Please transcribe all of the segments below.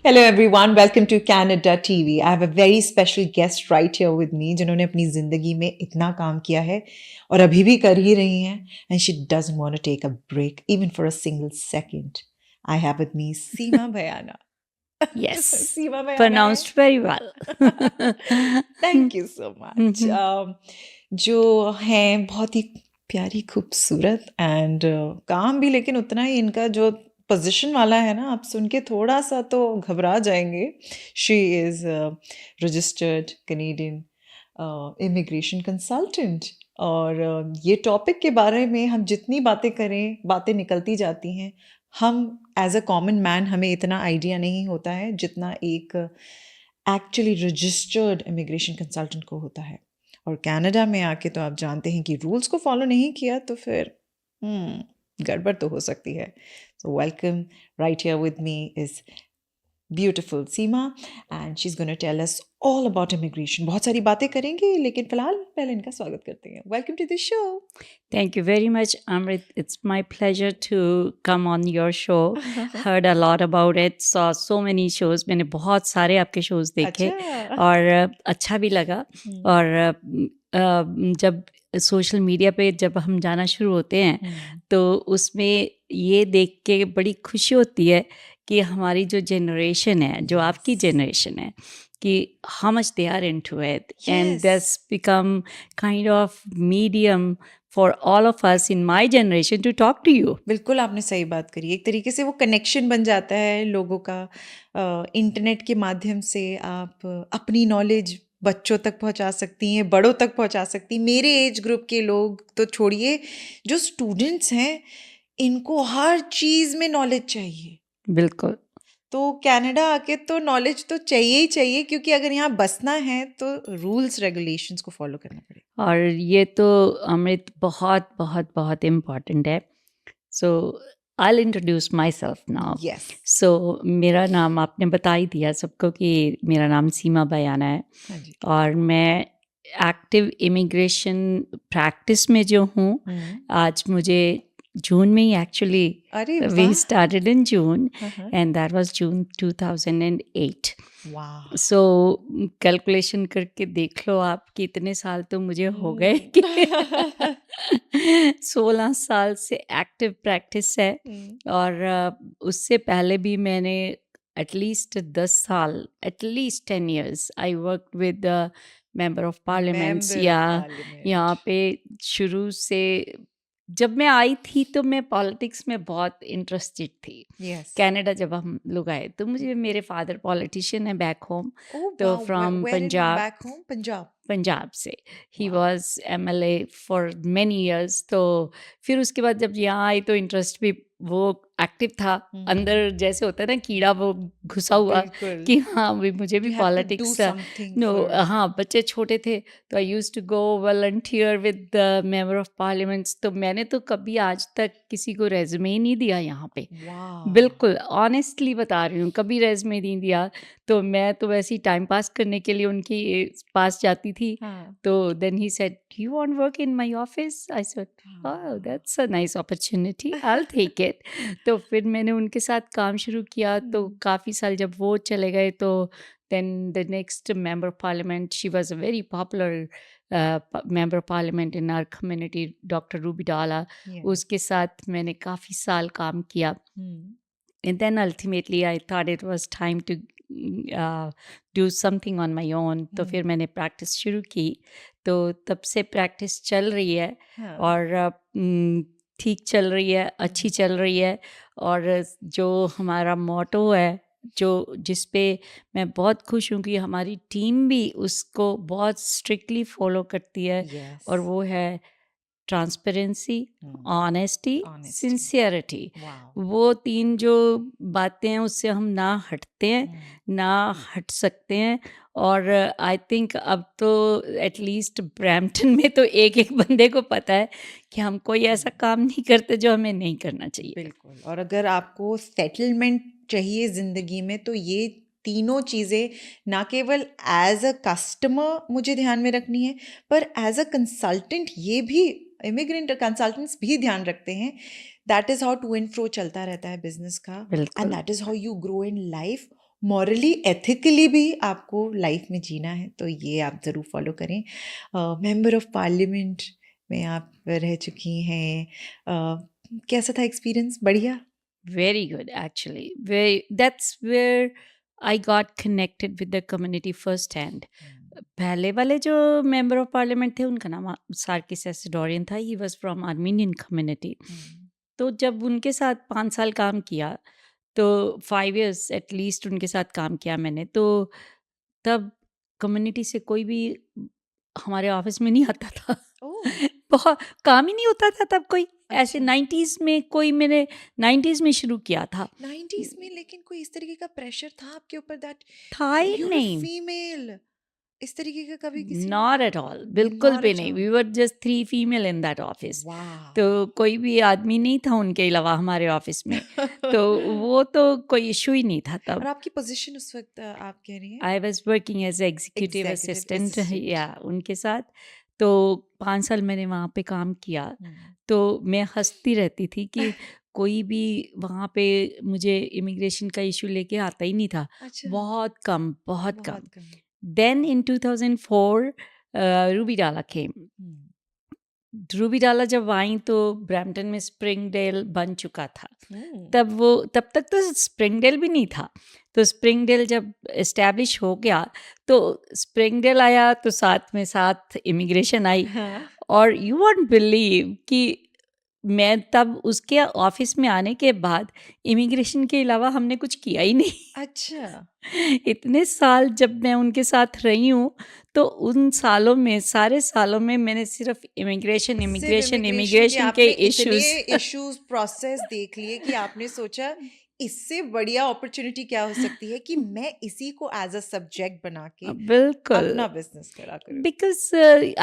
Hello everyone, welcome to Canada TV. I have a very special guest right here with me जिन्होंने अपनी जिंदगी में इतना काम किया है और अभी भी कर ही रही हैं and she doesn't want to take a break even for a single second. I have with me Seema Bhayana. Yes, Seema Bhayana pronounced very well. Thank you so much. जो हैं बहुत ही प्यारी खूबसूरत एंड काम भी लेकिन उतना ही इनका जो पोजीशन वाला है ना, आप सुन के थोड़ा सा तो घबरा जाएंगे. She is registered Canadian immigration consultant और ये टॉपिक के बारे में हम जितनी बातें करें बातें निकलती जाती हैं. हम एज अ कॉमन मैन हमें इतना आइडिया नहीं होता है जितना एक एक्चुअली रजिस्टर्ड इमिग्रेशन कंसल्टेंट को होता है. और कनाडा में आके तो आप जानते हैं कि रूल्स को फॉलो नहीं किया तो फिर गड़बड़ तो हो सकती है. So welcome. Right here with me is beautiful Seema and she is gonna tell us all about immigration. बहुत सारी बातें करेंगे लेकिन फिलहाल पहले इनका स्वागत करते हैं. Welcome to the show. Thank you very much, Amrit. It's my pleasure to come on your show. Heard a lot about it. Saw so many shows. मैंने बहुत सारे आपके shows देखे और अच्छा भी लगा. और जब सोशल मीडिया पे जब हम जाना शुरू होते हैं तो उसमें ये देख के बड़ी खुशी होती है कि हमारी जो जनरेशन है, जो आपकी जनरेशन है, कि how much they are into it. And that's become kind of medium for all of us in my generation to talk to you. बिल्कुल आपने सही बात करी. एक तरीके से वो कनेक्शन बन जाता है लोगों का. इंटरनेट के माध्यम से आप अपनी नॉलेज बच्चों तक पहुंचा सकती हैं, बड़ों तक पहुंचा सकती. मेरे एज ग्रुप के लोग तो छोड़िए, जो स्टूडेंट्स हैं इनको हर चीज़ में नॉलेज चाहिए. बिल्कुल. तो कनाडा आके तो नॉलेज तो चाहिए ही चाहिए, क्योंकि अगर यहाँ बसना है तो रूल्स रेगुलेशंस को फॉलो करना पड़ेगा. और ये तो अमृत बहुत बहुत बहुत इम्पॉर्टेंट है. सो I'll introduce myself now. Yes. So मेरा नाम आपने बता ही दिया सबको कि मेरा नाम सीमा बयाना है. हाँ जी. और मैं एक्टिव इमिग्रेशन प्रैक्टिस में जो हूँ, आज मुझे जून में ही actually we started in June and that was June 2008. Wow. So calculation करके देख लो आप कि इतने साल तो मुझे हो गए कि 16 साल से एक्टिव प्रैक्टिस है. और उससे पहले भी मैंने एटलीस्ट 10 साल, at least 10 years I work with member of parliaments. या यहाँ पे शुरू से जब मैं आई थी तो मैं पॉलिटिक्स में बहुत इंटरेस्टेड थी. कनाडा जब हम लोग आए तो मुझे मेरे फादर पॉलिटिशियन है बैक होम. तो फ्रॉम पंजाब से he was MLA for many years. तो फिर उसके बाद जब यहाँ आई तो इंटरेस्ट भी वो एक्टिव था अंदर, जैसे होता है ना कीड़ा वो घुसा हुआ कि हाँ भी मुझे भी पॉलिटिक्स. नो हाँ, बच्चे छोटे थे तो I used to go volunteer with the member of parliaments. तो मैंने तो कभी आज तक किसी को रेज्यूमे ही नहीं दिया यहाँ पे. बिल्कुल ऑनेस्टली बता रही हूँ, कभी रेज्यूमे नहीं दिया. तो मैं तो वैसे ही टाइम पास करने के लिए उनके पास जाती थी. तो then he said you want work in my office? I said, oh, that's a nice opportunity. I'll take it. तो फिर मैंने उनके साथ काम शुरू किया. तो काफ़ी साल जब वो चले गए तो then the next member of parliament, she was a very popular member of parliament in our community, Dr. Ruby Dalla. उसके साथ मैंने काफ़ी साल काम किया. And then ultimately I thought it was time to do something on my own. तो फिर मैंने प्रैक्टिस शुरू की. तो तब से प्रैक्टिस चल रही है और ठीक चल रही है, अच्छी चल रही है. और जो हमारा मोटो है, जो जिस पे मैं बहुत खुश हूँ कि हमारी टीम भी उसको बहुत स्ट्रिक्टली फॉलो करती है. और वो है ट्रांसपेरेंसी, ऑनेस्टी, सिंसियरिटी. वो 3 जो बातें हैं उससे हम ना हटते हैं, ना हट सकते हैं. और आई थिंक अब तो एटलीस्ट ब्रैम्पटन में तो एक बंदे को पता है कि हम कोई ऐसा काम नहीं करते जो हमें नहीं करना चाहिए. बिल्कुल. और अगर आपको सेटलमेंट चाहिए ज़िंदगी में तो ये तीनों चीज़ें ना केवल एज अ कस्टमर मुझे ध्यान में रखनी है, पर एज अ कंसल्टेंट ये भी इमिग्रेंट कंसल्टेंट्स भी ध्यान रखते हैं. That is how to and fro चलता रहता है बिजनेस का. And that is how you grow in life morally ethically भी आपको लाइफ में जीना है तो ये आप ज़रूर फॉलो करें। मेंबर ऑफ पार्लियामेंट में आप रह चुकी हैं, कैसा था एक्सपीरियंस? बढ़िया? Very good, actually. That's where I got connected with the community firsthand. पहले वाले जो मेंबर ऑफ पार्लियामेंट थे उनका नाम सार्किस एसिडोरियन था. He was from Armenian community. तो जब उनके साथ 5 साल काम किया तो 5 years एटलीस्ट उनके साथ काम किया मैंने. तो तब कम्युनिटी से कोई भी हमारे ऑफिस में नहीं आता था. ओह! बहुत काम ही नहीं होता था तब कोई ऐसे. अच्छा। 90s में कोई, मैंने 90s में शुरू किया था. 90s में लेकिन कोई इस तरीके का प्रेशर था आपके ऊपर दैट था ही यू आर नहीं. फीमेल, इस तरीके का कभी किसी ने? नॉट एट ऑल, बिल्कुल नॉट भी एट नहीं. All. We were just 3 female in that office. वाह! तो कोई भी आदमी नहीं था उनके अलावा हमारे ऑफिस में. तो वो तो कोई इशू ही नहीं था और तब. आपकी पोजीशन उस वक्त आप कह रही हैं? I was working as executive executive assistant assistant. या उनके साथ. तो 5 साल मैंने वहाँ पे काम किया. हम्म। तो मैं हंसती रहती थी कि कोई भी वहाँ पे मुझे इमिग्रेशन का इशू लेके आता ही नहीं था. अच्छा। बहुत कम, बहुत कम. बहुत कम। Then in 2004 रूबी डाला came. रूबी डाला जब आई तो ब्रैम्पटन में स्प्रिंगडेल बन चुका था. तब तक तो स्प्रिंगडेल भी नहीं था. तो स्प्रिंगडेल जब इस्टेब्लिश हो गया तो स्प्रिंगडेल आया तो साथ इमिग्रेशन आई. हाँ। और यू वॉन्ट बिलीव कि मैं तब उसके ऑफिस में आने के बाद इमिग्रेशन के अलावा हमने कुछ किया ही नहीं. अच्छा। इतने साल जब मैं उनके साथ रही हूँ तो उन सालों में, सारे सालों में मैंने सिर्फ इमिग्रेशन के इश्यूज. इश्यूज प्रोसेस देख लिए कि आपने सोचा इससे बढ़िया अपॉर्चुनिटी क्या हो सकती है कि मैं इसी को एज अ सब्जेक्ट बना के बिल्कुल. अपना बिजनेस करा करूं. Because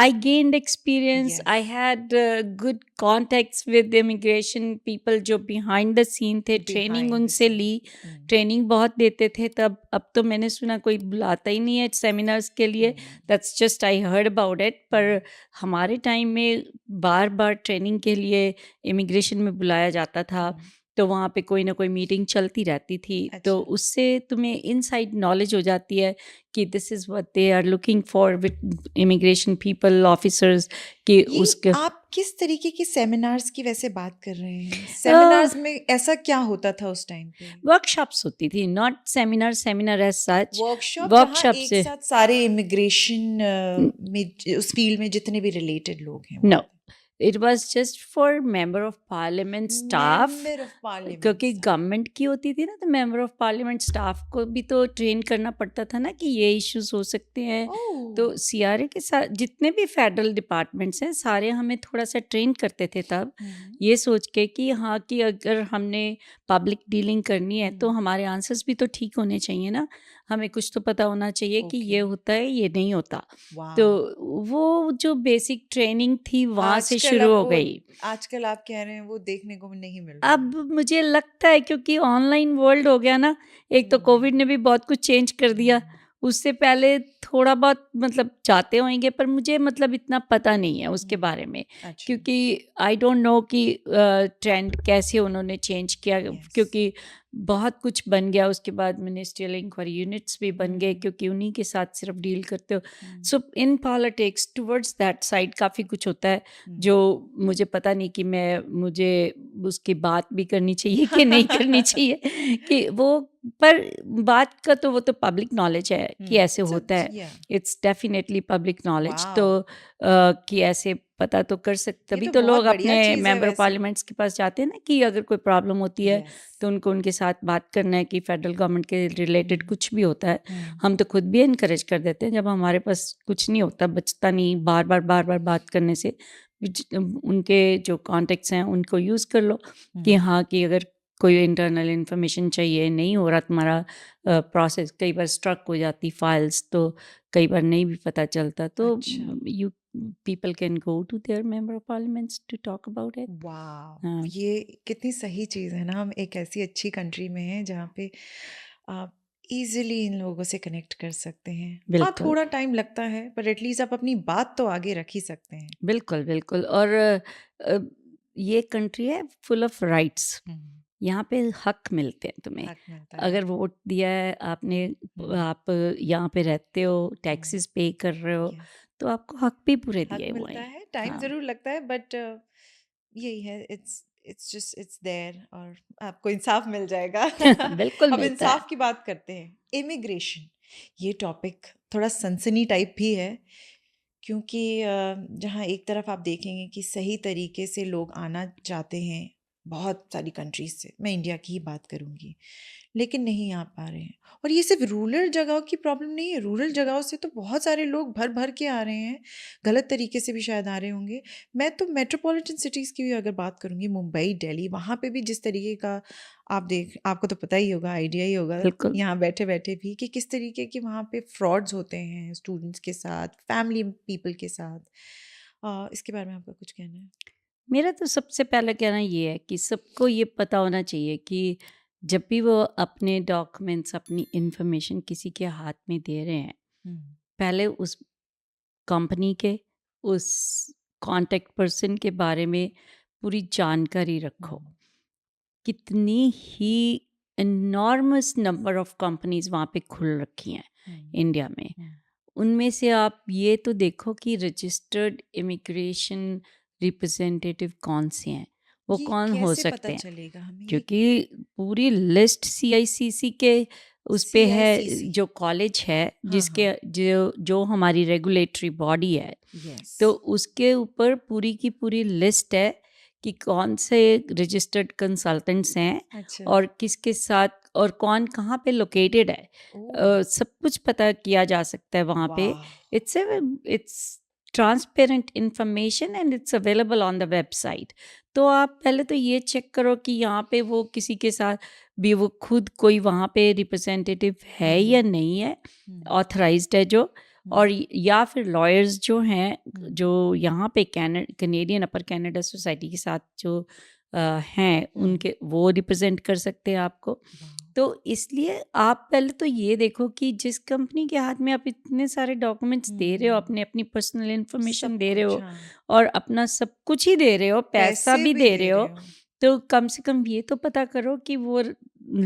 I gained experience, Yes. I had good contacts with immigration people जो behind the scene थे. ट्रेनिंग Behind the उनसे scene. ली. ट्रेनिंग बहुत देते थे तब. अब तो मैंने सुना कोई बुलाता ही नहीं है सेमिनार्स के लिए. That's just I heard about it. पर हमारे टाइम में बार बार ट्रेनिंग के लिए इमिग्रेशन में बुलाया जाता था. तो वहाँ पे कोई ना कोई मीटिंग चलती रहती थी. तो अच्छा। उससे तुम्हें इनसाइड नॉलेज हो जाती है कि this is what they are looking for with immigration people officers. कि ये उसके आप किस तरीके के सेमिनार्स की वैसे बात कर रहे हैं? सेमिनार्स में ऐसा क्या होता था उस टाइम पे? वर्कशॉप्स होती थी. Not seminar as such. Workshop जहाँ वर्कशॉप एक से साथ सारे इमिग्रेशन में उस फील्ड में जितने भी रिलेटेड लोग हैं no, it was just for member of parliament staff. Member of parliament क्योंकि गवर्नमेंट की होती थी ना तो मेंबर ऑफ पार्लियामेंट स्टाफ को भी तो ट्रेन करना पड़ता था ना कि ये इश्यूज हो सकते हैं. तो सीआरए के साथ जितने भी फेडरल डिपार्टमेंट्स हैं सारे हमें थोड़ा सा ट्रेन करते थे तब. ये सोच के कि हाँ कि अगर हमने पब्लिक डीलिंग करनी है तो हमारे आंसर्स भी तो ठीक होने चाहिए ना. हमें कुछ तो पता होना चाहिए कि ये होता है, ये नहीं होता. तो वो जो बेसिक ट्रेनिंग थी वहाँ से शुरू हो गई. आजकल आप कह रहे हैं वो देखने को नहीं मिल रहा. अब मुझे लगता है क्योंकि ऑनलाइन वर्ल्ड हो गया ना. एक तो कोविड ने भी बहुत कुछ चेंज कर दिया. उससे पहले थोड़ा बहुत मतलब जाते होंगे पर मुझे मतलब इतना पता नहीं है उसके बारे में. अच्छा. क्योंकि आई डोंट नो कि ट्रेंड कैसे उन्होंने चेंज किया. क्योंकि बहुत कुछ बन गया उसके बाद. मिनिस्ट्रियल इंक्वायरी यूनिट्स भी बन गए क्योंकि उन्हीं के साथ सिर्फ डील करते हो. So in politics towards that side काफ़ी कुछ होता है जो मुझे पता नहीं कि मुझे उसकी बात भी करनी चाहिए कि नहीं करनी चाहिए कि वो. पर बात का तो वो तो पब्लिक नॉलेज है कि ऐसे होता है. It's definitely public knowledge. तो कि ऐसे पता तो कर सकते. तभी तो लोग अपने मेंबर ऑफ पार्लियामेंट्स के पास जाते हैं ना कि अगर कोई प्रॉब्लम होती है तो उनको उनके साथ बात करना है कि फेडरल गवर्नमेंट के रिलेटेड कुछ भी होता है. हम तो खुद भी इनकरेज कर देते हैं जब हमारे पास कुछ नहीं होता, बचता नहीं बार बार बात करने से. उनके जो कॉन्टेक्ट्स हैं उनको यूज़ कर लो कि हाँ कि अगर कोई इंटरनल इन्फॉर्मेशन चाहिए, नहीं हो रहा तुम्हारा प्रोसेस, कई बार स्ट्रक हो जाती फाइल्स तो कई बार नहीं भी पता चलता. तो you people can go to their member of parliaments to talk about it. वाह, ये कितनी सही चीज़ है ना. हम एक ऐसी अच्छी कंट्री में हैं जहाँ पे आप इजीली इन लोगों से कनेक्ट कर सकते हैं. हाँ, थोड़ा टाइम लगता है पर एटलीस्ट आप अपनी बात तो आगे रख ही सकते हैं. बिल्कुल बिल्कुल. और ये कंट्री है फुल ऑफ राइट्स. यहाँ पे हक मिलते हैं तुम्हें। हक मिलता है। अगर वोट दिया है आपने, आप यहाँ पे रहते हो, टैक्सेस पे कर रहे हो, यस, तो आपको हक भी पूरे हक दिए हुए मिलता हैं। है, टाइम हाँ। ज़रूर लगता है, बट यही है, इट्स जस्ट इट्स देयर, और आपको इंसाफ मिल जाएगा। बिल्कुल अब मिलता है। इंसाफ की बात करते हैं। इमिग्रेशन, ये टॉपिक थोड़ा सनसनी टाइप भी है, क्योंकि जहाँ एक तरफ आप देखेंगे कि सही तरीके से लोग आना चाहते हैं बहुत सारी कंट्रीज से, मैं इंडिया की ही बात करूँगी, लेकिन नहीं आ पा रहे हैं। और ये सिर्फ रूरल जगहों की प्रॉब्लम नहीं है, रूरल जगहों से तो बहुत सारे लोग भर भर के आ रहे हैं, गलत तरीके से भी शायद आ रहे होंगे। मैं तो मेट्रोपॉलिटन सिटीज़ की भी अगर बात करूँगी, मुंबई, दिल्ली, वहाँ पे भी जिस तरीके का आपको तो पता ही होगा, आइडिया ही होगा बिल्कुल। यहाँ बैठे बैठे भी, कि किस तरीके के वहाँ पे फ्रॉड्स होते हैं स्टूडेंट्स के साथ, फैमिली पीपल के साथ। इसके बारे में आपका कुछ कहना है? मेरा तो सबसे पहला कहना ये है कि सबको ये पता होना चाहिए कि जब भी वो अपने डॉक्यूमेंट्स, अपनी इंफॉर्मेशन किसी के हाथ में दे रहे हैं, हम्म, पहले उस कंपनी के, उस कांटेक्ट पर्सन के बारे में पूरी जानकारी रखो। हम्म, कितनी ही एनॉर्मस नंबर ऑफ कंपनीज वहाँ पे खुल रखी हैं हम्म, इंडिया में। हम्म। उनमें से आप ये तो देखो कि रजिस्टर्ड इमिग्रेशन रिप्रेजेंटेटिव कौन से हैं, वो ये कौन हो कैसे पता सकते हैं, चलेगा हमें, ये क्योंकि पूरी लिस्ट सीआईसीसी के उस पे है, CICC? जो कॉलेज है हाँ, जिसके हाँ, जो जो हमारी रेगुलेटरी बॉडी है, यस। तो उसके ऊपर पूरी की पूरी लिस्ट है कि कौन से रजिस्टर्ड कंसल्टेंट्स हैं अच्छा। और किसके साथ और कौन कहाँ पे लोकेटेड है। ओह, सब कुछ पता किया जा सकता है वहाँ पे। वाह! It's transparent information and it's available on the website. तो आप पहले तो ये चेक करो कि यहाँ पे वो किसी के साथ भी वो खुद कोई वहाँ पे रिप्रेजेंटेटिव है या हुँ, नहीं है, हुँ, ऑथराइज्ड है जो, और हुँ, या फिर लॉयर्स जो हैं, हुँ, जो यहाँ पे कैनेडियन अपर कनाडा सोसाइटी के साथ जो हैं, हुँ, उनके वो रिप्रेजेंट कर सकते हैं आपको। वाह! तो इसलिए आप पहले तो ये देखो कि जिस कंपनी के हाथ में आप इतने सारे डॉक्यूमेंट्स दे रहे हो, हुँ, अपने अपनी पर्सनल इन्फॉर्मेशन सब दे रहे कुछ, हो हाँ। और अपना सब कुछ ही दे रहे हो, पैसा पैसे भी भी दे दे रहे रहे हो, हो। तो कम से कम ये तो पता करो कि वो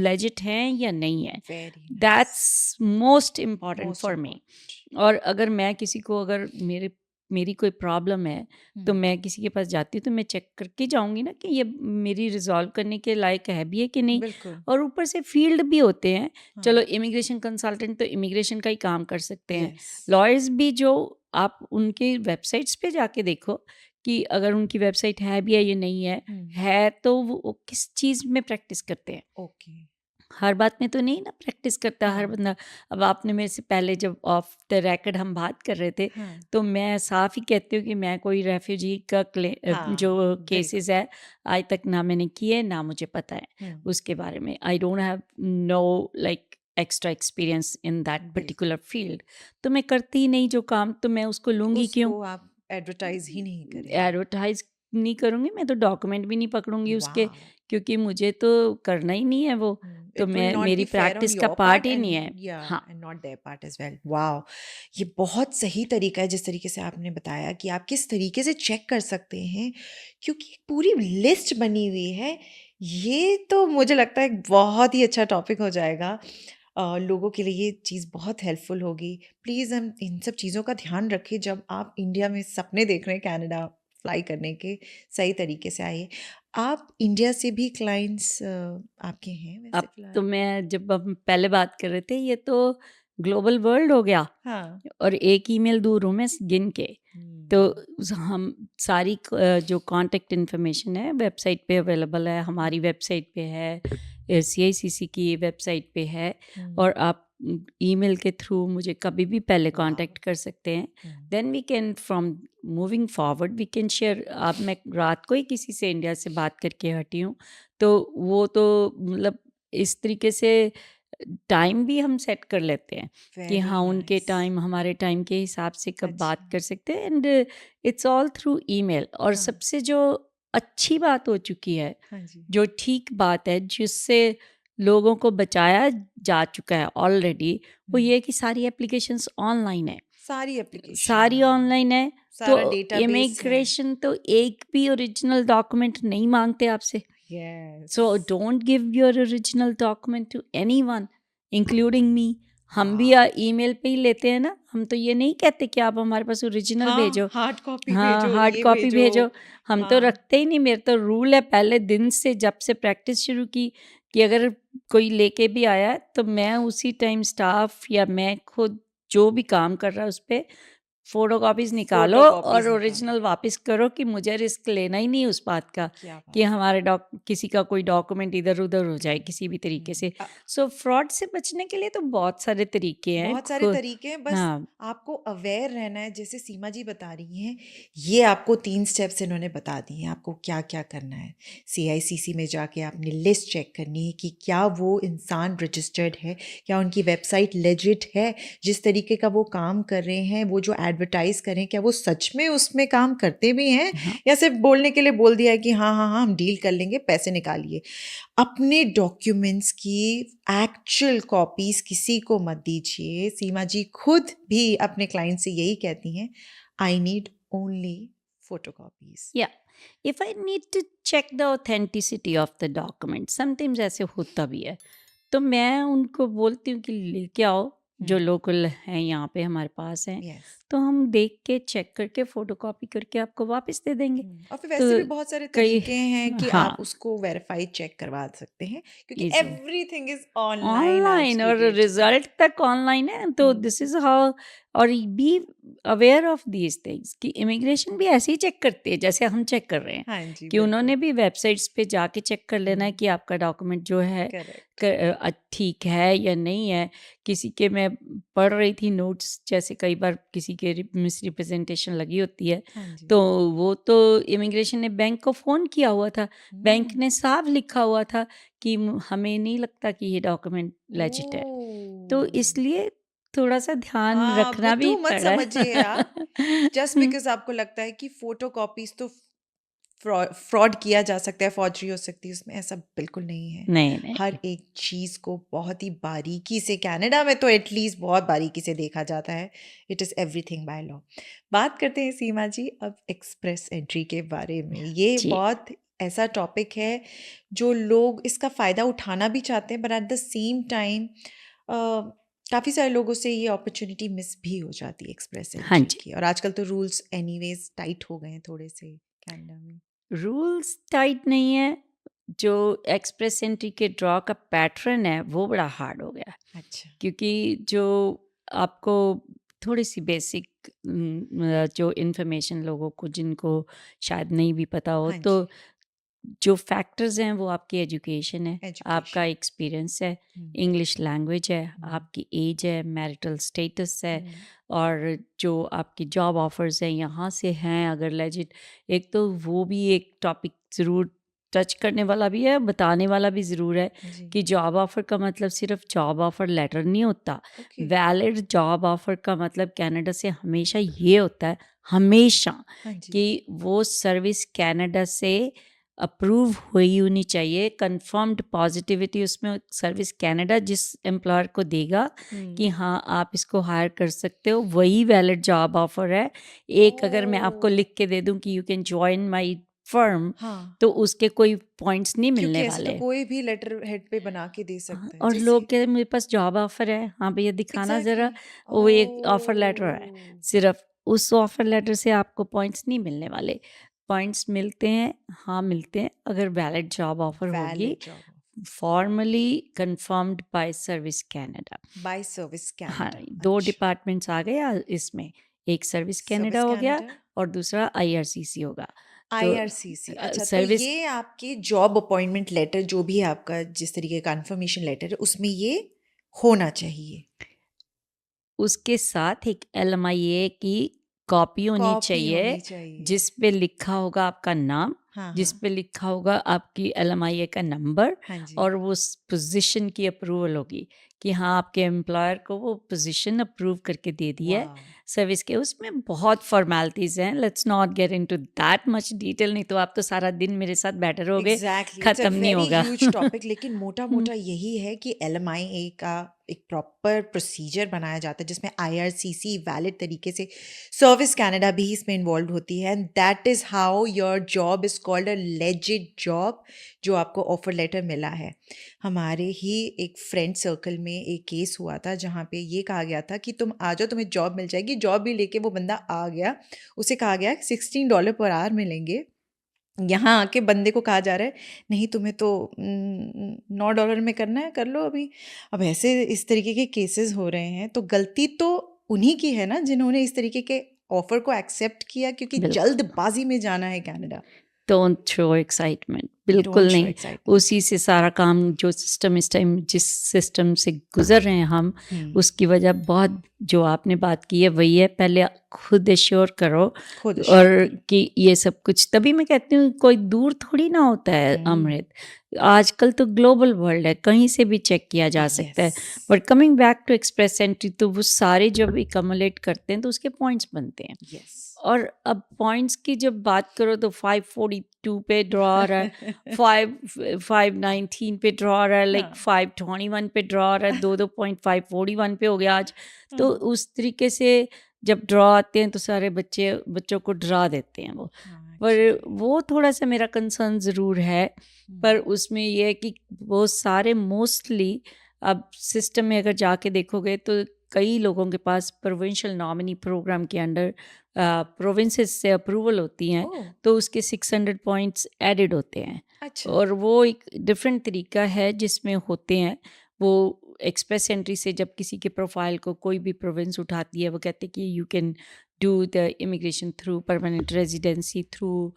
लेजिट हैं या नहीं है। Very nice, that's most important most for me. Important. और अगर मैं किसी को, अगर मेरी कोई प्रॉब्लम है, तो हुँ, मैं किसी के पास जाती हूँ तो मैं चेक करके जाऊँगी ना कि ये मेरी रिज़ॉल्व करने के लायक है भी है कि नहीं। बिल्कुल, और ऊपर से फील्ड भी होते हैं। हाँ, चलो, इमिग्रेशन कंसल्टेंट तो इमिग्रेशन का ही काम कर सकते हैं। यस। लॉयर्स भी, जो आप उनके वेबसाइट्स पे जाके देखो कि अगर उनकी वेबसाइट है भी है या नहीं है, हुँ, है तो वो किस चीज़ में प्रैक्टिस करते हैं। ओके, हर बात में तो नहीं ना प्रैक्टिस करता हर हाँ, बंदा। अब आपने मेरे से पहले जब ऑफ द रिकॉर्ड हम बात कर रहे थे, हाँ, तो मैं साफ ही कहती हूँ कि मैं कोई रेफ्यूजी का हाँ, जो बिल्कुल, केसेस है, आज तक ना मैंने किए ना मुझे पता है हुँ, उसके बारे में। I don't have no like extra experience in that बिल्कुल। Particular field. तो मैं करती ही नहीं जो काम, तो मैं उसको लूँगी क्यों? उसको आप एडवर्टाइज़ ही नहीं करेंगे। एडवर्टाइज नहीं करूँगी, मैं तो डॉक्यूमेंट भी नहीं पकड़ूँगी उसके, वाव! क्योंकि मुझे तो करना ही नहीं है वो। तो It will मैं, not मेरी be fair on प्रैक्टिस का your पार्ट part, ही नहीं है। and yeah, हाँ, and not their part as well. Wow! ये बहुत सही तरीका है जिस तरीके से आपने बताया कि आप किस तरीके से चेक कर सकते हैं, क्योंकि एक पूरी लिस्ट बनी हुई है। ये तो मुझे लगता है एक बहुत ही अच्छा टॉपिक हो जाएगा। लोगों के लिए ये चीज़ बहुत हेल्पफुल होगी। प्लीज़ हम इन सब चीज़ों का ध्यान रखें जब आप इंडिया में सपने देख रहे हैं कनाडा फ्लाई करने के, सही तरीके से आइए। आप इंडिया से भी क्लाइंट्स आपके हैं वैसे अब तो फ़िलहाल? मैं, जब हम पहले बात कर रहे थे, ये तो ग्लोबल वर्ल्ड हो गया हाँ। और एक ईमेल दूर हूँ मैं गिन के। तो हुँ, हम सारी जो कांटेक्ट इन्फॉर्मेशन है वेबसाइट पे अवेलेबल है, हमारी हुँ, वेबसाइट पे है, सीआईसीसी की वेबसाइट पे है। हुँ, और आप ईमेल के थ्रू मुझे कभी भी पहले वाव! कांटेक्ट कर सकते हैं। हुँ, then we can from moving forward we can share. अब मैं रात को ही किसी से इंडिया से बात करके हटी हूँ, तो वो तो मतलब इस तरीके से टाइम भी हम सेट कर लेते हैं कि वेरी हाँ, उनके नाइस। टाइम हमारे टाइम के हिसाब से कब अच्छा, बात कर सकते हैं, and it's all through email. और हाँ, सबसे जो अच्छी बात हो चुकी है, हाँ जी। जो ठीक बात है, जिससे लोगों को बचाया जा चुका है ऑलरेडी, वो हुँ, ये है कि सारी एप्लीकेशंस ऑनलाइन है। सारी एप्लीकेशन, सारी ऑनलाइन है, तो सारा डेटाबेस है। इमिग्रेशन तो एक भी ओरिजिनल डॉक्यूमेंट नहीं मांगते आपसे। Yes. So don't give your original document to anyone, including me. हम भी हाँ ईमेल पे ही लेते हैं ना, हम तो ये नहीं कहते कि आप हमारे पास ओरिजिनल हाँ भेजो, हार्ड कॉपी हाँ भेजो, हार्ड ये कॉपी भेजो। भेजो। हम तो हाँ रखते ही नहीं, मेरा तो रूल है पहले दिन से, जब से प्रैक्टिस शुरू की, कि अगर कोई लेके भी आया है तो मैं उसी टाइम स्टाफ या मैं खुद जो भी काम कर रहा है उस पर फोटो कॉपीज निकालो फोटो और कॉपीज निकालो। ओरिजिनल वापस करो, कि मुझे रिस्क लेना ही नहीं उस बात का क्या बात कि हमारे किसी का कोई डॉक्यूमेंट इधर उधर हो जाए किसी भी तरीके से। अ, सो फ्रॉड से बचने के लिए तो बहुत सारे तरीके हैं बहुत सारे तरीके हैं, बस हाँ आपको अवेयर रहना है। जैसे सीमा जी बता रही हैं, ये आपको 3 स्टेप्स इन्होंने बता दिए हैं आपको क्या-क्या करना है। सीआईसीसी में जाके आपने लिस्ट चेक करनी है कि क्या वो इंसान रजिस्टर्ड है, क्या उनकी वेबसाइट लेजिट है, जिस तरीके का वो काम कर रहे हैं, वो जो एडवर्टाइज़ कर रहे हैं, क्या वो सच में उसमें काम करते भी हैं, हाँ या सिर्फ बोलने के लिए बोल दिया है कि हाँ, हाँ, हाँ, हम डील कर लेंगे, पैसे निकालिए। अपने डॉक्यूमेंट्स की एक्चुअल कॉपीज किसी को मत दीजिए। सीमा जी खुद भी अपने क्लाइंट से यही कहती हैं, आई नीड ओनली फोटोकॉपीज। या if I need to check the authenticity of the document, sometimes ऐसे होता भी है, तो मैं उनको बोलती हूँ कि लेके आओ, जो लोकल हैं यहाँ पे हमारे पास हैं, यस। तो हम देख के चेक करके फोटोकॉपी करके आपको वापस दे देंगे। और फिर तो वैसे भी बहुत सारे कई तरीके हैं कि हाँ आप उसको वेरीफाई चेक करवा सकते हैं, क्योंकि इजी एवरीथिंग इज ऑनलाइन आज ऑनलाइन की और डेट में। रिजल्ट तक ऑनलाइन है, तो दिस इज हाउ। और be aware of these things कि इमिग्रेशन भी ऐसे ही चेक करती है जैसे हम चेक कर रहे हैं, हाँ जी, कि बिल्कुल उन्होंने भी वेबसाइट्स पे जाके चेक कर लेना है कि आपका डॉक्यूमेंट जो है करेक्ट। ठीक है या नहीं है। किसी के मैं पढ़ रही थी नोट्स, जैसे कई बार किसी के मिस रिप्रेजेंटेशन लगी होती है, हाँ जी। तो वो तो इमिग्रेशन ने बैंक को फ़ोन किया हुआ था, बैंक ने साफ लिखा हुआ था कि हमें नहीं लगता कि ये डॉक्यूमेंट लेजिट है। तो ओह! इसलिए थोड़ा-सा ध्यान हाँ, रखना भी बुद्धू मत पड़ा समझिए आप। जस्ट है। बिकॉज़ आपको लगता है कि फ़ोटोकॉपीज़ तो फ्रॉड किया जा सकता है, फ़ॉर्जरी हो सकती है, उसमें ऐसा बिल्कुल नहीं है। नहीं, नहीं। हर एक चीज़ को बहुत ही बारीकी से, कनाडा में तो एटलीस्ट बहुत बारीकी से देखा जाता है। It is everything by law. बात करते हैं सीमा जी अब एक्सप्रेस एंट्री के बारे में। ये जी, बहुत ऐसा टॉपिक है जो लोग इसका फ़ायदा उठाना भी चाहते हैं, but at the same time काफ़ी सारे लोगों से ये अपॉर्चुनिटी मिस भी हो जाती है एक्सप्रेस हाँ एंट्री जी। की। और आजकल तो रूल्स एनीवेज टाइट हो गए हैं थोड़े से कनाडा में। रूल्स टाइट नहीं है, जो एक्सप्रेस एंट्री के ड्रॉ का पैटर्न है वो बड़ा हार्ड हो गया है। अच्छा। क्योंकि जो आपको थोड़ी-सी बेसिक जो इन्फॉर्मेशन लोगों को जिनको शायद नहीं भी पता हो, हाँ तो जी। जो फैक्टर्स हैं वो आपकी एजुकेशन है, आपका एजुकेशन। एक्सपीरियंस है, हुँ, इंग्लिश लैंग्वेज है, हुँ, आपकी एज है, मैरिटल स्टेटस है, हुँ। और जो आपकी जॉब ऑफर्स हैं यहाँ से हैं अगर लेजिट, एक तो वो भी एक टॉपिक ज़रूर टच करने वाला भी है, बताने वाला भी ज़रूर है जी। कि जॉब ऑफ़र का मतलब सिर्फ जॉब ऑफ़र लेटर नहीं होता। ओके। वैलिड जॉब ऑफ़र का मतलब कनाडा से हमेशा ये होता है, हमेशा, हाँ जी। कि वो सर्विस कनाडा से अप्रूव हुई होनी चाहिए, कन्फर्म्ड पॉजिटिविटी उसमें सर्विस कनाडा जिस एम्प्लॉयर को देगा कि हुँ। हाँ आप इसको हायर कर सकते हो, वही वैलिड जॉब ऑफ़र है। एक अगर मैं आपको ओह! लिख के दे दूँ कि you can join my firm, हाँ, तो उसके कोई पॉइंट्स नहीं क्योंकि मिलने ऐसे तो वाले। कोई भी लेटर हेड पे बना के दे हाँ, सकता है। और जैसे लोग कह रहे हैं, मेरे पास जॉब ऑफर है, हाँ भैया दिखाना एग्ज़ैक्टली। ज़रा, वो एक ऑफर लेटर है। ओह! सिर्फ उस ऑफर लेटर से आपको पॉइंट्स नहीं मिलने वाले। पॉइंट्स मिलते हैं, हाँ मिलते हैं, अगर वैलिड जॉब ऑफर होगी, valid job formally confirmed bye service Canada. Bye service हाँ, कनाडा। 2 अच्छा। डिपार्टमेंट्स आ गए इसमें, एक सर्विस कनाडा सर्विस हो गया कनाडा, और दूसरा आईआरसीसी होगा। तो आईआरसीसी। अच्छा, तो सर्विस ये आपके जॉब अपॉइंटमेंट लेटर जो भी है आपका, जिस तरीके का कन्फर्मेशन लेटर है, उसमें ये होना चाहिए। उसके साथ एक एलएमआईए की कॉपी होनी कॉपी चाहिए, होनी चाहिए। जिस पे लिखा होगा आपका नाम, हाँ, जिस हाँ। पे लिखा होगा आपकी एलएमआईए का नंबर, हाँ जी। और वो उस पोजीशन की अप्रूवल होगी कि हाँ आपके एम्प्लॉयर को वो पोजीशन अप्रूव करके दे दी है वाओ! सर्विस के। उसमें बहुत फॉर्मेलिटीज़ हैं, let's not get into that much detail, नहीं तो आप तो सारा दिन मेरे साथ बैठे रहोगे, एग्ज़ैक्टली, इट्स अ ख़त्म नहीं वेरी होगा। ह्यूज टॉपिक, लेकिन मोटा-मोटा यही है कि एलएमआईए का एक प्रॉपर प्रोसीजर बनाया जाता है जिसमें IRCC वैलिड तरीके से, सर्विस कनाडा भी इसमें इन्वॉल्व होती है, and that is how your job is called a legit job, जो आपको ऑफर लेटर मिला है। हमारे ही एक फ्रेंड सर्कल में एक केस हुआ था जहाँ पे ये कहा गया था कि तुम आ जाओ, तुम्हें जॉब मिल जाएगी। जॉब भी लेके वो बंदा आ गया, उसे कहा गया $16 पर आवर मिलेंगे। यहाँ आके बंदे को कहा जा रहा है नहीं, तुम्हें तो $9 में करना है, कर लो अभी। अब ऐसे इस तरीके के केसेस हो रहे हैं, तो गलती तो उन्हीं की है ना जिन्होंने इस तरीके के ऑफर को एक्सेप्ट किया, क्योंकि बिल्कुल। जल्दबाजी में जाना है कनाडा। डोंट शो एक्साइटमेंट, बिल्कुल डोंट शो नहीं। एक्साइटमेंट। उसी से सारा काम, जो सिस्टम इस टाइम जिस सिस्टम से गुजर रहे हैं हम, उसकी वजह बहुत, जो आपने बात की है वही है, पहले खुद एश्योर करो खुद और कि ये सब कुछ, तभी मैं कहती हूँ कोई दूर थोड़ी ना होता है अमृत। आजकल तो ग्लोबल वर्ल्ड है, कहीं से भी चेक किया जा सकता है। But coming back to express entry, तो वो सारे जब एकमुलेट करते हैं तो उसके पॉइंट्स बनते हैं। यस। और अब पॉइंट्स की जब बात करो तो 542 पे ड्रॉ आ रहा है, 519 पे ड्रॉ आ रहा है, लाइक 521 पे ड्रॉ आ रहा है, 2 पॉइंट 541 पे हो गया आज। तो उस तरीके से जब ड्रॉ आते हैं तो सारे बच्चों को डरा देते हैं वो। पर वो थोड़ा सा मेरा कंसर्न ज़रूर है, पर उसमें ये है कि वो सारे मोस्टली, अब सिस्टम में अगर जाके देखोगे तो कई लोगों के पास प्रोविंशियल नॉमिनी प्रोग्राम के अंडर प्रोविंसेस से अप्रूवल होती हैं, तो उसके 600 पॉइंट्स एडेड होते हैं। अच्छा। और वो एक डिफरेंट तरीका है जिसमें होते हैं वो एक्सप्रेस एंट्री से। जब किसी के प्रोफाइल को कोई भी प्रोविंस उठाती है, वो कहते हैं कि you can do the immigration through permanent residency through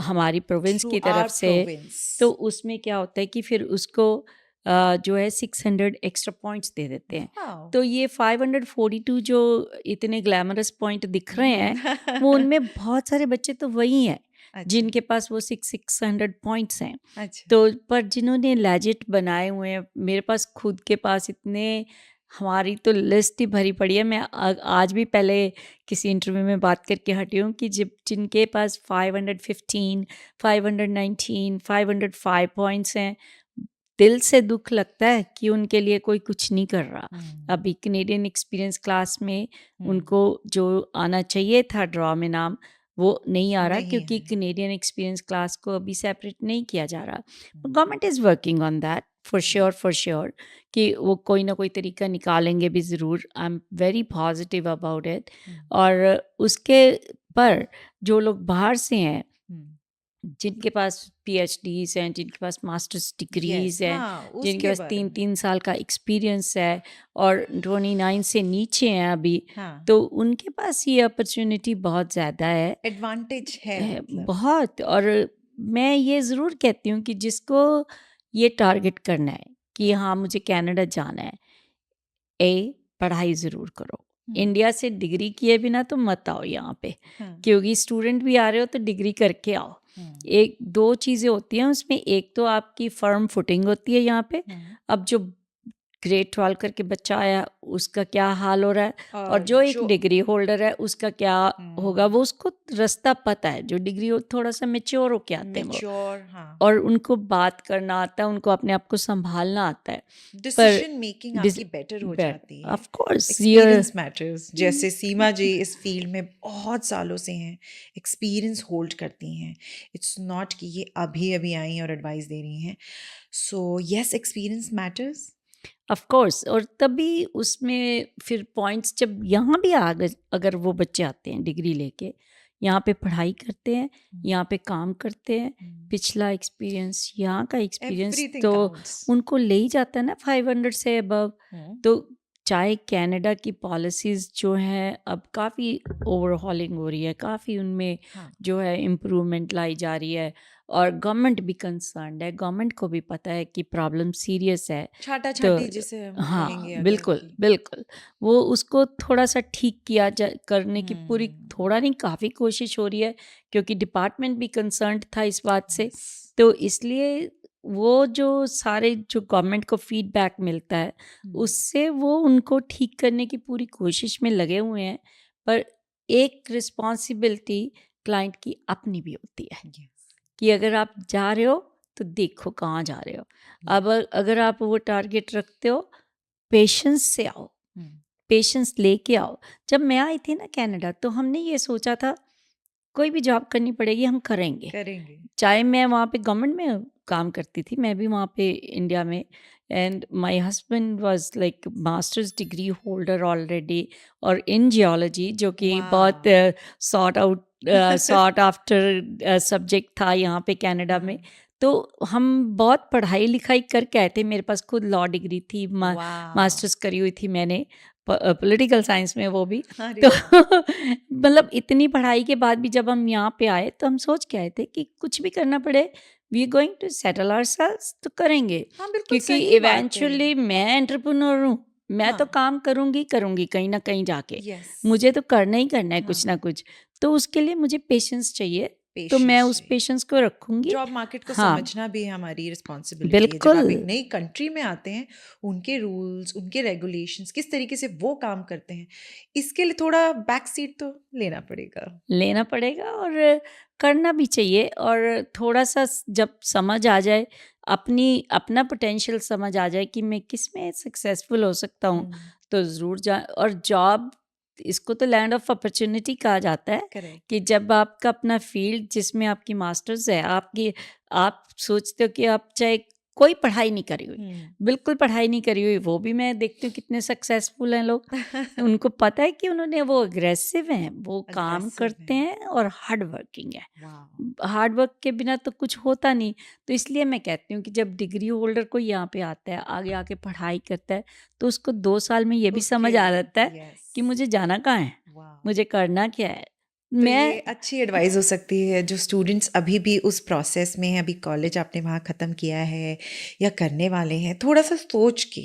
हमारी प्रोविंस की तरफ से। तो उसमें क्या होता है कि फिर उसको जो है 600 एक्स्ट्रा पॉइंट्स दे देते हैं। तो ये 542 जो इतने ग्लैमरस पॉइंट दिख रहे हैं वो उनमें बहुत सारे बच्चे तो वही हैं जिनके पास वो 600 पॉइंट्स हैं। तो पर जिन्होंने लेजिट बनाए हुए हैं, मेरे पास खुद के पास इतने, हमारी तो लिस्ट ही भरी पड़ी है। मैं आज भी पहले किसी इंटरव्यू में बात करके हटी हूँ कि जिनके पास 515, 519, 505 पॉइंट्स हैं, दिल से दुख लगता है कि उनके लिए कोई कुछ नहीं कर रहा। अभी कनेडियन एक्सपीरियंस क्लास में उनको जो आना चाहिए था ड्रॉ में नाम, वो नहीं आ रहा, क्योंकि कनेडियन एक्सपीरियंस क्लास को अभी सेपरेट नहीं किया जा रहा। Government is working on that for sure कि वो कोई ना कोई तरीका निकालेंगे भी ज़रूर। आई am very positive about it. और उसके पर जो लोग बाहर से हैं, जिनके पास PhDs हैं, जिनके पास मास्टर्स डिग्रीज हैं, जिनके पास 3-3 साल का एक्सपीरियंस है और 29 से नीचे हैं अभी, तो उनके पास ये अपॉर्चुनिटी बहुत ज़्यादा है, एडवांटेज है बहुत। और मैं ये ज़रूर कहती हूँ कि जिसको ये टारगेट करना है कि हाँ मुझे कनाडा जाना है, पढ़ाई ज़रूर करो। इंडिया से डिग्री किए बिना तो मत आओ यहाँ पे, क्योंकि स्टूडेंट भी आ रहे हो तो डिग्री करके आओ। एक दो चीज़ें होती हैं उसमें, एक तो आपकी फर्म फुटिंग होती है यहाँ पे। अब जो ग्रेड 12 करके बच्चा आया उसका क्या हाल हो रहा है, और जो एक डिग्री होल्डर है उसका क्या होगा, वो उसको रास्ता पता है। जो डिग्री थोड़ा सा मेच्योर होके आते हैं वो, और उनको बात करना आता है, उनको अपने आप को संभालना आता है, डिसीजन मेकिंग आपकी बेटर हो जाती है। Of course experience matters. जैसे सीमा जी इस फील्ड में बहुत सालों से हैं, एक्सपीरियंस होल्ड करती हैं। इट्स नॉट कि ये अभी अभी आई हैं और एडवाइस दे रही हैं। So yes, experience matters of course. और तभी उसमें फिर पॉइंट्स, जब यहाँ भी अगर वो बच्चे आते हैं डिग्री लेके, यहाँ पे पढ़ाई करते हैं, यहाँ पे काम करते हैं, पिछला एक्सपीरियंस, यहाँ का एक्सपीरियंस, तो उनको ले ही जाता है ना 500 से अबव। तो चाहे कनाडा की पॉलिसीज़ जो हैं अब काफ़ी ओवरहॉलिंग हो रही है, काफ़ी उनमें जो है इम्प्रूवमेंट लाई जा रही है, और गवर्नमेंट भी कंसर्न्ड है, गवर्नमेंट को भी पता है कि प्रॉब्लम सीरियस है। छाटा-छाटी जिसे हम कहेंगे, बिल्कुल वो उसको थोड़ा सा ठीक किया करने की पूरी, थोड़ा नहीं काफ़ी कोशिश हो रही है, क्योंकि डिपार्टमेंट भी कंसर्न्ड था इस बात से। तो इसलिए वो जो सारे जो गवर्नमेंट को फीडबैक मिलता है उससे वो उनको ठीक करने की पूरी कोशिश में लगे हुए हैं। पर एक रिस्पॉन्सिबिलिटी क्लाइंट की अपनी भी होती है कि अगर आप जा रहे हो तो देखो कहाँ जा रहे हो। अब अगर आप वो टारगेट रखते हो पेशेंस से आओ, हम्म, पेशेंस लेके आओ। जब मैं आई थी ना कनाडा, तो हमने ये सोचा था कोई भी जॉब करनी पड़ेगी, हम करेंगे। करेंगे। चाहे मैं वहाँ पे गवर्नमेंट में काम करती थी, मैं भी वहाँ पे इंडिया में, and my husband was like masters degree holder already, और इन जियोलॉजी, जो कि बहुत वाह। सॉट आफ्टर सब्जेक्ट था यहाँ पे कनाडा में। हाँ, तो हम बहुत पढ़ाई लिखाई करके आए थे। मेरे पास खुद लॉ डिग्री थी, वाह। मास्टर्स करी हुई थी मैंने पॉलिटिकल साइंस में, वो भी। अरे तो वाह। मतलब इतनी पढ़ाई के बाद भी जब हम यहाँ पे आए, तो हम सोच के आए थे कि कुछ भी करना पड़े, we are going to settle ourselves, तो करेंगे। हाँ, बिल्कुल क्योंकि सही बात है। इवेंचुअली मैं एंटरप्रेन्योर हूँ, मैं तो हाँ, काम करूँगी करूँगी कहीं ना कहीं जाके, यस। मुझे तो करना ही करना है कुछ ना हाँ, कुछ। तो उसके लिए मुझे पेशेंस चाहिए, तो मैं पेशेंस उस चाहिए। पेशेंस को रखूंगी। जॉब मार्केट को हाँ, समझना भी हमारी रिस्पॉन्सिबिलिटी है। जब बिल्कुल। आप एक नई कंट्री में आते हैं, उनके रूल्स, उनके रेगुलेशंस, किस तरीके से वो काम करते हैं, इसके लिए थोड़ा बैक सीट तो लेना पड़ेगा। लेना पड़ेगा और करना भी चाहिए। और थोड़ा सा जब समझ आ जाए, अपना पोटेंशियल समझ आ जाए कि मैं किस में सक्सेसफुल हो सकता हूँ, हम्म, तो ज़रूर जा। और जॉब, इसको तो लैंड ऑफ अपॉर्चुनिटी कहा जाता है, करेक्ट। कि जब आपका अपना फील्ड जिसमें आपकी मास्टर्स है, आप सोचते हो कि आप चाहे कोई पढ़ाई नहीं करी हुई, हम्म। बिल्कुल पढ़ाई नहीं करी हुई, वो भी मैं देखती हूँ कितने सक्सेसफुल हैं लोग। उनको पता है कि उन्होंने, वो अग्रेसिव हैं, वो काम अग्रेसिव करते है। हैं और हार्ड वर्किंग है। वाह। हार्ड वर्क के बिना तो कुछ होता नहीं। तो इसलिए मैं कहती हूँ कि जब डिग्री होल्डर कोई यहाँ पे आता है, आगे आके पढ़ाई करता है, तो उसको 2 साल में ये भी उसके समझ आ जाता है यस। कि मुझे जाना कहाँ है, वाह। मुझे करना क्या है। तो ये मैं अच्छी एडवाइस हो सकती है जो स्टूडेंट्स अभी भी उस प्रोसेस में हैं, अभी कॉलेज आपने वहाँ ख़त्म किया है या करने वाले हैं, थोड़ा सा सोच के,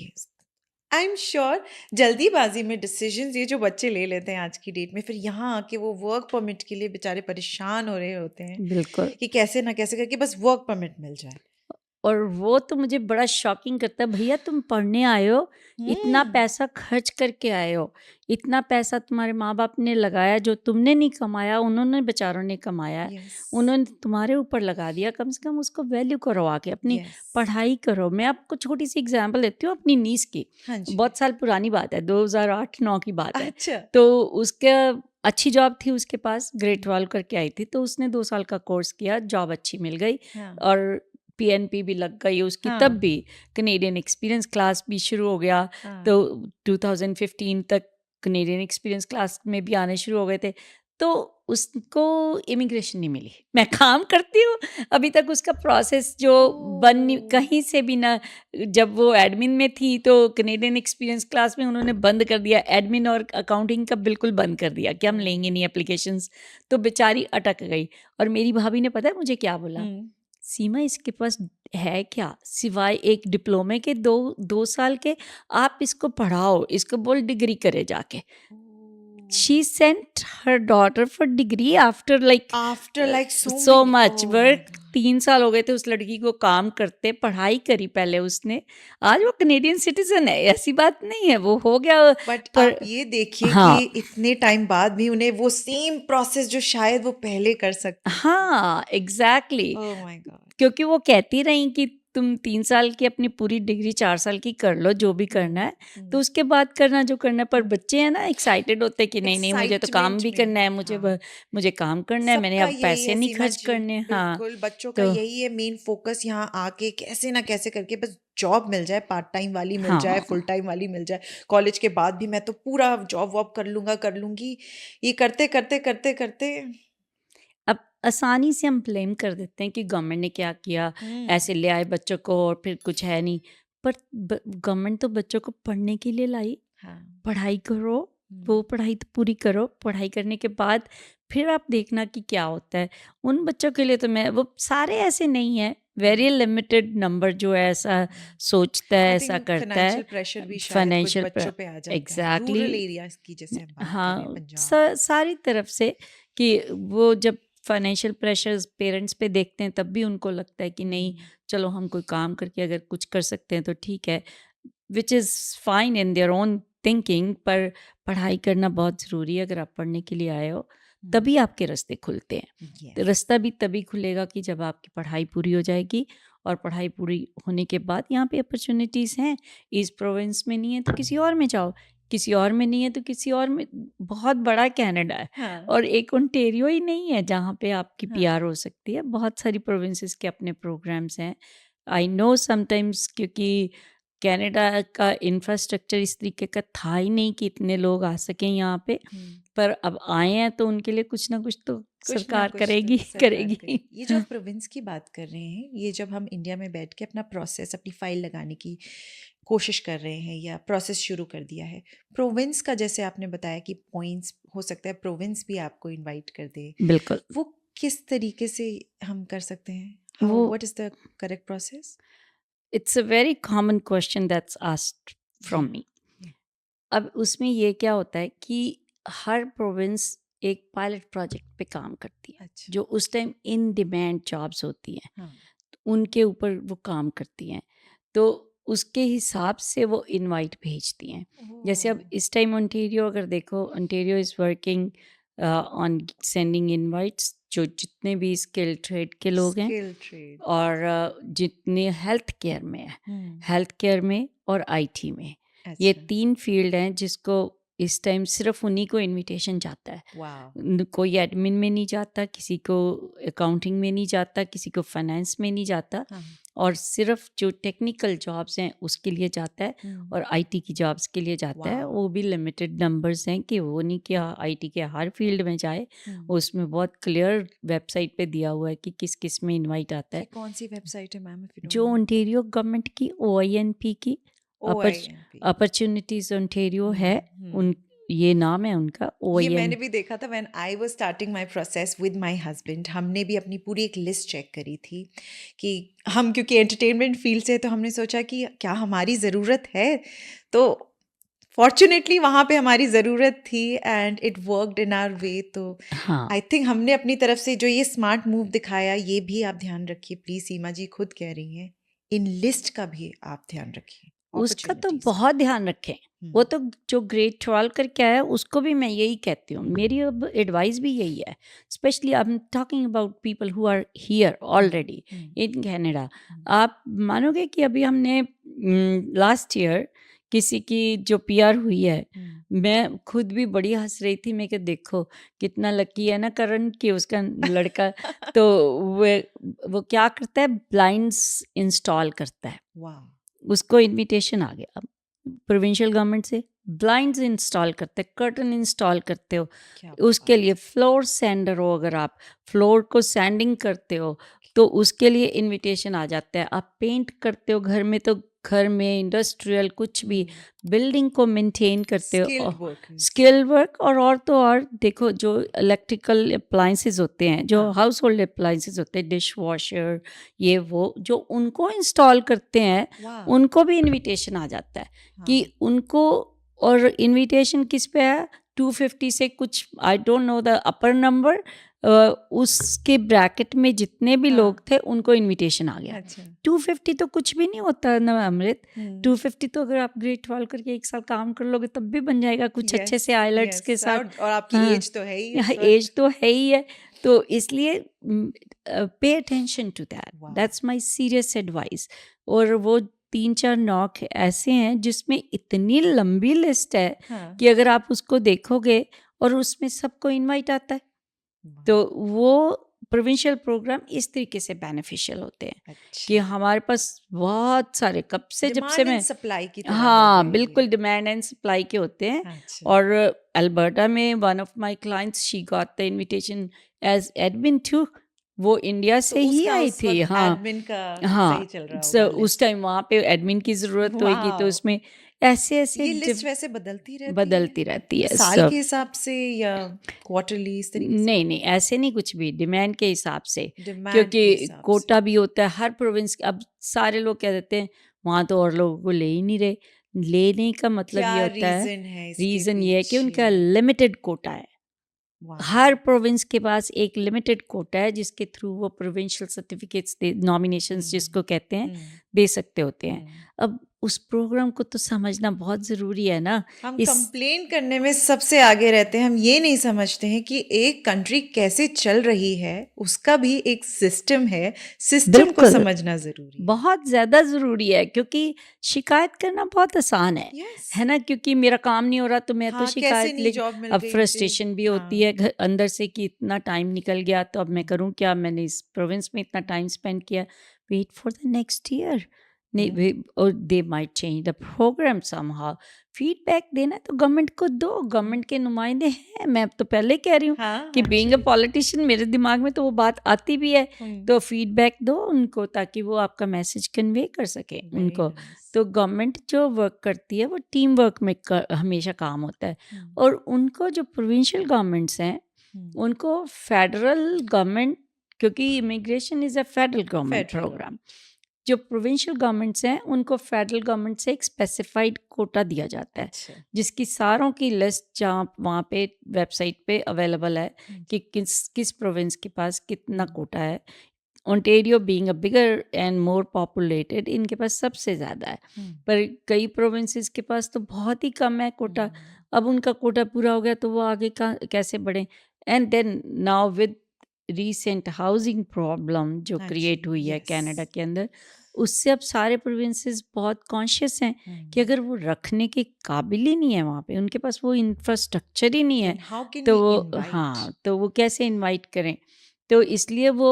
आई एम श्योर जल्दीबाजी में डिसीजंस ये जो बच्चे ले लेते हैं आज की डेट में, फिर यहाँ आके वो वर्क परमिट के लिए बेचारे परेशान हो रहे होते हैं बिल्कुल। कि कैसे ना कैसे करके बस वर्क परमिट मिल जाए। और वो तो मुझे बड़ा शॉकिंग करता है, भैया तुम पढ़ने आए हो, इतना हम्म। पैसा खर्च करके आए हो, इतना पैसा तुम्हारे माँ बाप ने लगाया, जो तुमने नहीं कमाया उन्होंने बेचारों ने कमाया है, यस। उन्होंने तुम्हारे ऊपर लगा दिया, कम से कम उसको वैल्यू करो, आके अपनी यस। पढ़ाई करो। मैं आपको छोटी सी एग्जांपल देती हूँ अपनी नीस की। हाँ जी। बहुत साल पुरानी बात है, 2008-9 की बात है। अच्छा। तो उसका अच्छी जॉब थी उसके पास, ग्रेड 12 करके आई थी, तो उसने 2 साल का कोर्स किया, जॉब अच्छी मिल गई, हाँ। और पीएनपी भी लग गई उसकी, तब हाँ। भी कनेडियन एक्सपीरियंस क्लास भी शुरू हो गया। हाँ। तो 2015 तक कनेडियन एक्सपीरियंस क्लास में भी आने शुरू हो गए थे। तो उसको इमिग्रेशन नहीं मिली। मैं काम करती हूँ, अभी तक उसका प्रोसेस जो ओह। कहीं से भी ना। जब वो एडमिन में थी तो कनेडियन एक्सपीरियंस क्लास में उन्होंने बंद कर दिया, एडमिन और अकाउंटिंग का बिल्कुल बंद कर दिया कि हम लेंगे नहीं एप्लीकेशंस। तो बेचारी अटक गई। और मेरी भाभी ने पता है मुझे क्या बोला, हम्म। सीमा इसके पास है क्या सिवाय एक डिप्लोमे के, 2 साल के, आप इसको पढ़ाओ, इसको बोल डिग्री करे जाके। She sent her daughter for degree after like after like so so many, much oh my work. God. 3 साल हो गए थे उस लड़की को काम करते, पढ़ाई करी पहले उसने, आज वो कनेडियन सिटीजन है, ऐसी बात नहीं है, वो हो गया। बट पर आप ये देखिए कि हाँ, इतने टाइम बाद भी उन्हें वो सेम प्रोसेस जो शायद वो पहले कर सकती थी। हाँ, एग्जैक्टली। Oh my God. क्योंकि वो कहती रही कि तुम 3 साल की अपनी पूरी डिग्री 4 साल की कर लो, जो भी करना है, तो उसके बाद करना जो करना है। पर बच्चे हैं ना, एक्साइटेड होते हैं कि नहीं नहीं, मुझे तो काम एक्साइटमेंट भी करना में, है, हाँ। मुझे काम करना है, मैंने सबका अब यही पैसे है नहीं सीमा खर्च जी। करने। हाँ, बिल्कुल बच्चों का तो यही है मेन फोकस, यहाँ आके कैसे ना कैसे करके बस जॉब मिल जाए, पार्ट टाइम वाली मिल जाए, हाँ, फुल टाइम वाली मिल जाए। कॉलेज के बाद भी मैं तो पूरा जॉब वॉब कर लूंगा, कर लूंगी। ये करते करते करते करते। अब आसानी से हम ब्लेम कर देते हैं कि गवर्नमेंट ने क्या किया, हम्म। ऐसे ले आए बच्चों को और फिर कुछ है नहीं। पर गवर्नमेंट तो बच्चों को पढ़ने के लिए लाई, हाँ। पढ़ाई करो, वो हम्म। पढ़ाई तो पूरी करो, पढ़ाई करने के बाद फिर आप देखना कि क्या होता है। उन बच्चों के लिए तो मैं, वो सारे ऐसे नहीं है, वेरी लिमिटेड नंबर जो है ऐसा सोचता है, आई ऐसा थिंक करता है। फाइनेंशियल प्रेशर भी शायद कुछ फाइनेंशियल, बच्चों पे आ जाता है, एग्जैक्टली, रूरल एरियाज की जैसे हम बात करें, हाँ, पंजाब। सारी तरफ से, कि वो जब फाइनेंशियल प्रेशर्स पेरेंट्स पे देखते हैं, तब भी उनको लगता है कि नहीं, चलो हम कोई काम करके अगर कुछ कर सकते हैं तो ठीक है, which is fine in their own thinking. पर पढ़ाई करना बहुत ज़रूरी है। अगर आप पढ़ने के लिए आए हो, तभी आपके रास्ते खुलते हैं। तो यस। रास्ता भी तभी खुलेगा कि जब आपकी पढ़ाई पूरी हो जाएगी और पढ़ाई पूरी होने के बाद यहाँ पे अपॉर्चुनिटीज़ हैं, इस प्रोविंस में नहीं है तो किसी और में जाओ, किसी और में नहीं है तो किसी और में। बहुत बड़ा कनाडा है हाँ, और एक ओंटारियो ही नहीं है जहाँ पे आपकी हाँ, पीआर हो सकती है, बहुत सारी प्रोविंसेस के अपने प्रोग्राम्स हैं। आई नो समटाइम्स क्योंकि कनाडा का इंफ्रास्ट्रक्चर इस तरीके का था ही नहीं कि इतने लोग आ सकें यहाँ पे, पर अब आए हैं तो उनके लिए कुछ ना कुछ तो कुछ ना सरकार कुछ तो करेगी सरकार करेगी। करेगी। ये जो आप प्रोविंस की बात कर रहे हैं, ये जब हम इंडिया में बैठ के अपना प्रोसेस, अपनी फाइल लगाने की कोशिश कर रहे हैं या प्रोसेस शुरू कर दिया है, प्रोविंस का जैसे आपने बताया कि पॉइंट्स हो सकता है प्रोविंस भी आपको इनवाइट कर दे, बिल्कुल। वो किस तरीके से हम कर सकते हैं? हाउ, वो what is the correct process? It's a very common question that's asked from या मी। या अब उसमें ये क्या होता है कि हर प्रोविंस एक पायलट प्रोजेक्ट पे काम करती है, अच्छा, जो उस टाइम इन डिमांड जॉब्स होती हैं, हाँ, उनके ऊपर वो काम करती हैं, तो उसके हिसाब से वो इनवाइट भेजती हैं। जैसे अब ओह, इस टाइम ओंटारियो अगर देखो, Ontario is working on sending invites, जो जितने भी स्किल ट्रेड के लोग हैं स्किल ट्रेड, और जितने हेल्थ केयर में है, हम्म, हेल्थ केयर में और आईटी में, ये अच्छा, 3 फील्ड हैं जिसको इस टाइम सिर्फ उन्हीं को इनविटेशन जाता है। वाह, कोई एडमिन में नहीं जाता, किसी को अकाउंटिंग में नहीं जाता, किसी को फाइनेंस में नहीं जाता, हाँ, और सिर्फ जो टेक्निकल जॉब्स हैं उसके लिए जाता है और आईटी की जॉब्स के लिए जाता है। वाह, वो भी लिमिटेड नंबर्स हैं कि वो नहीं कि आईटी के हर फील्ड में जाए, उसमें बहुत क्लियर वेबसाइट पे दिया हुआ है कि किस किस में इनवाइट आता ये है। कौन सी वेबसाइट है मैम, इफ यू डोंट जो माइंड? ओंटारियो गवर्नमेंट की OINP की OIMP। अपॉर्चुनिटीज ओंटारियो है, उन हम्म, ये नाम है उनका ये मैंने OIN। भी देखा था when I was starting my process with my husband. हमने भी अपनी पूरी एक लिस्ट चेक करी थी कि हम क्योंकि एंटरटेनमेंट फील्ड से, तो हमने सोचा कि क्या हमारी ज़रूरत है, तो फॉर्चुनेटली वहाँ पे हमारी ज़रूरत थी and it worked in our way. तो हाँ, आई थिंक हमने अपनी तरफ से जो ये स्मार्ट मूव दिखाया, ये भी आप ध्यान रखिए प्लीज़। सीमा जी खुद कह रही हैं, इन लिस्ट का भी आप ध्यान रखिए, उसका तो अपॉर्चुनिटीज़ का। बहुत ध्यान रखें। वो तो जो ग्रेड 12 करके आया उसको भी मैं यही कहती हूँ, मेरी अब एडवाइस भी यही है, specially I am talking about people who are here already in Canada. आप मानोगे कि अभी हमने लास्ट ईयर किसी की जो पीआर हुई है, मैं खुद भी बड़ी हंस रही थी। मैं कि देखो कितना लकी है ना करण कि उसका लड़का तो वो क्या करता है, ब्लाइंड्स इंस्टॉल करता है, वाह, उसको इनविटेशन आ गया प्रोविंशियल गवर्नमेंट से, ब्लाइंड्स इंस्टॉल करते, कर्टन इंस्टॉल करते हो, क्या उसके बात लिए फ्लोर सैंडर हो, अगर आप फ्लोर को सैंडिंग करते हो तो उसके लिए इनविटेशन आ जाता है। आप पेंट करते हो घर में तो घर में इंडस्ट्रियल कुछ भी बिल्डिंग को मेंटेन करते हो, स्किल्ड वर्कर्स। स्किल वर्क, और तो और देखो जो इलेक्ट्रिकल अप्लाइंसेस होते हैं, जो हाँ, हाउस होल्ड अप्लाइंसेस होते हैं, डिश वॉशर, ये वो जो उनको इंस्टॉल करते हैं, वाह, उनको भी इनविटेशन आ जाता है कि हाँ, उनको। और इनविटेशन किस पे है, 250 से कुछ, I don't know the upper number, उसके ब्रैकेट में जितने भी हाँ, लोग थे उनको इनविटेशन आ गया। अच्छा, 250 तो कुछ भी नहीं होता ना अमृत, हम्म, 250 तो अगर आप ग्रेड 12 करके 1 साल काम कर लोगे तब भी बन जाएगा कुछ अच्छे यस, से आइलेट्स के यस, साथ। और आपकी हाँ, एज तो है ही इस एज वक्त। तो है ही है, तो इसलिए पे अटेंशन टू दैट, वाह, दैट्स माय सीरियस एडवाइस। और वो 3-4 नॉक ऐसे हैं जिसमें इतनी लंबी लिस्ट है हाँ, कि अगर आप उसको देखोगे और उसमें सबको इनवाइट आता है, वाह, तो वो प्रोविंशियल प्रोग्राम इस तरीके से बेनिफिशियल होते हैं कि अच्छा, हमारे पास बहुत सारे कब से, जब से डिमांड एंड मैं, सप्लाई की तरह हो हाँ गए बिल्कुल ये। डिमांड एंड सप्लाई के होते हैं। अच्छा, और अल्बर्टा में one of my clients, she got the invitation as admin to, वो इंडिया तो से ही उसका आई उस थी। वक्त हाँ, एडमिन का सही हाँ, चल रहा होगा उस लिस्ट। टाइम वहाँ पे एडमिन की ज़रूरत होएगी तो वाह, उसमें ऐसे ऐसे ये लिस्ट वैसे बदलती रहती है बदलती रहती है साल सब। के हिसाब से या क्वार्टरली, इस तरीके से? नहीं नहीं, ऐसे नहीं, कुछ भी डिमांड के हिसाब से, डिमांड के क्योंकि हिसाब से। कोटा भी होता है हर प्रोविंस। अब सारे लोग कह देते हैं वहाँ तो और लोगों को ले ही नहीं रहे, लेने का मतलब क्या ये होता है, रीजन है इसके रीज़न ये है कि पीछे? उनका लिमिटेड कोटा है। वाह, हर प्रोविंस के पास एक लिमिटेड कोटा है जिसके थ्रू वो प्रोविंशियल सर्टिफिकेट्स दे, नॉमिनेशंस जिसको कहते हैं, हम्म, दे सकते होते हैं। हम्म, अब उस प्रोग्राम को तो समझना बहुत ज़रूरी है ना। हम इस कंप्लेन करने में सबसे आगे रहते हैं, हम ये नहीं समझते हैं कि एक कंट्री कैसे चल रही है, उसका भी एक सिस्टम है, सिस्टम को बिल्कुल, समझना ज़रूरी है। बहुत ज़्यादा ज़रूरी है, क्योंकि शिकायत करना बहुत आसान यस, है ना? क्योंकि मेरा काम नहीं हो रहा तो मैं तो हाँ, कैसे शिकायत नहीं ले जॉब मिल अब गई जी, फ्रस्ट्रेशन भी होती हाँ, है अंदर से कि इतना टाइम निकल गया, तो अब मैं हुँ, करूँ क्या? मैंने इस प्रोविंस में इतना टाइम स्पेंड किया, wait for the next year. नहीं या वे और they might change the program somehow. Feedback देना है तो गवर्नमेंट को दो, हुँ, गवर्नमेंट के नुमाइंदे हैं। मैं अब तो पहले कह रही हूँ हाँ, कि बीइंग अ एक्चुअली पॉलिटिशियन मेरे दिमाग में तो वो बात आती भी है। हुँ, तो फीडबैक दो उनको ताकि वो आपका मैसेज कन्वे कर सकें वेरी उनको। नाइस, तो गवर्नमेंट जो वर्क करती है वो टीम वर्क में हमेशा काम होता है। हुँ, और उनको जो प्रोविंशियल गवर्नमेंट्स हैं हुँ, उनको फेडरल गवर्नमेंट, क्योंकि immigration is a federal government federal program, government, जो प्रोविंशियल गवर्नमेंट्स हैं उनको फेडरल गवर्नमेंट से एक स्पेसिफाइड कोटा दिया जाता है, अच्छा, जिसकी सारों की लिस्ट जहाँ वहाँ पे वेबसाइट पे अवेलेबल है हुँ, कि किस किस प्रोविंस के पास कितना हुँ, कोटा है। Ontario being a bigger and more populated, इनके पास सबसे ज़्यादा है, हुँ, पर कई प्रोविंसेस के पास तो बहुत ही कम है कोटा। हुँ, अब उनका कोटा पूरा हो गया तो वो आगे का कैसे बढ़ें? And then now with recent housing problem जो हाँ जी, क्रिएट हुई है यस, कनाडा के अंदर, उससे अब सारे प्रोविंसेस बहुत कॉन्शियस हैं हुँ, कि अगर वो रखने के काबिल ही नहीं है वहाँ पे, उनके पास वो इंफ्रास्ट्रक्चर ही नहीं है, देन हाउ कैन तो वी वो इनवाइट? हाँ, तो वो कैसे इनवाइट करें? तो इसलिए वो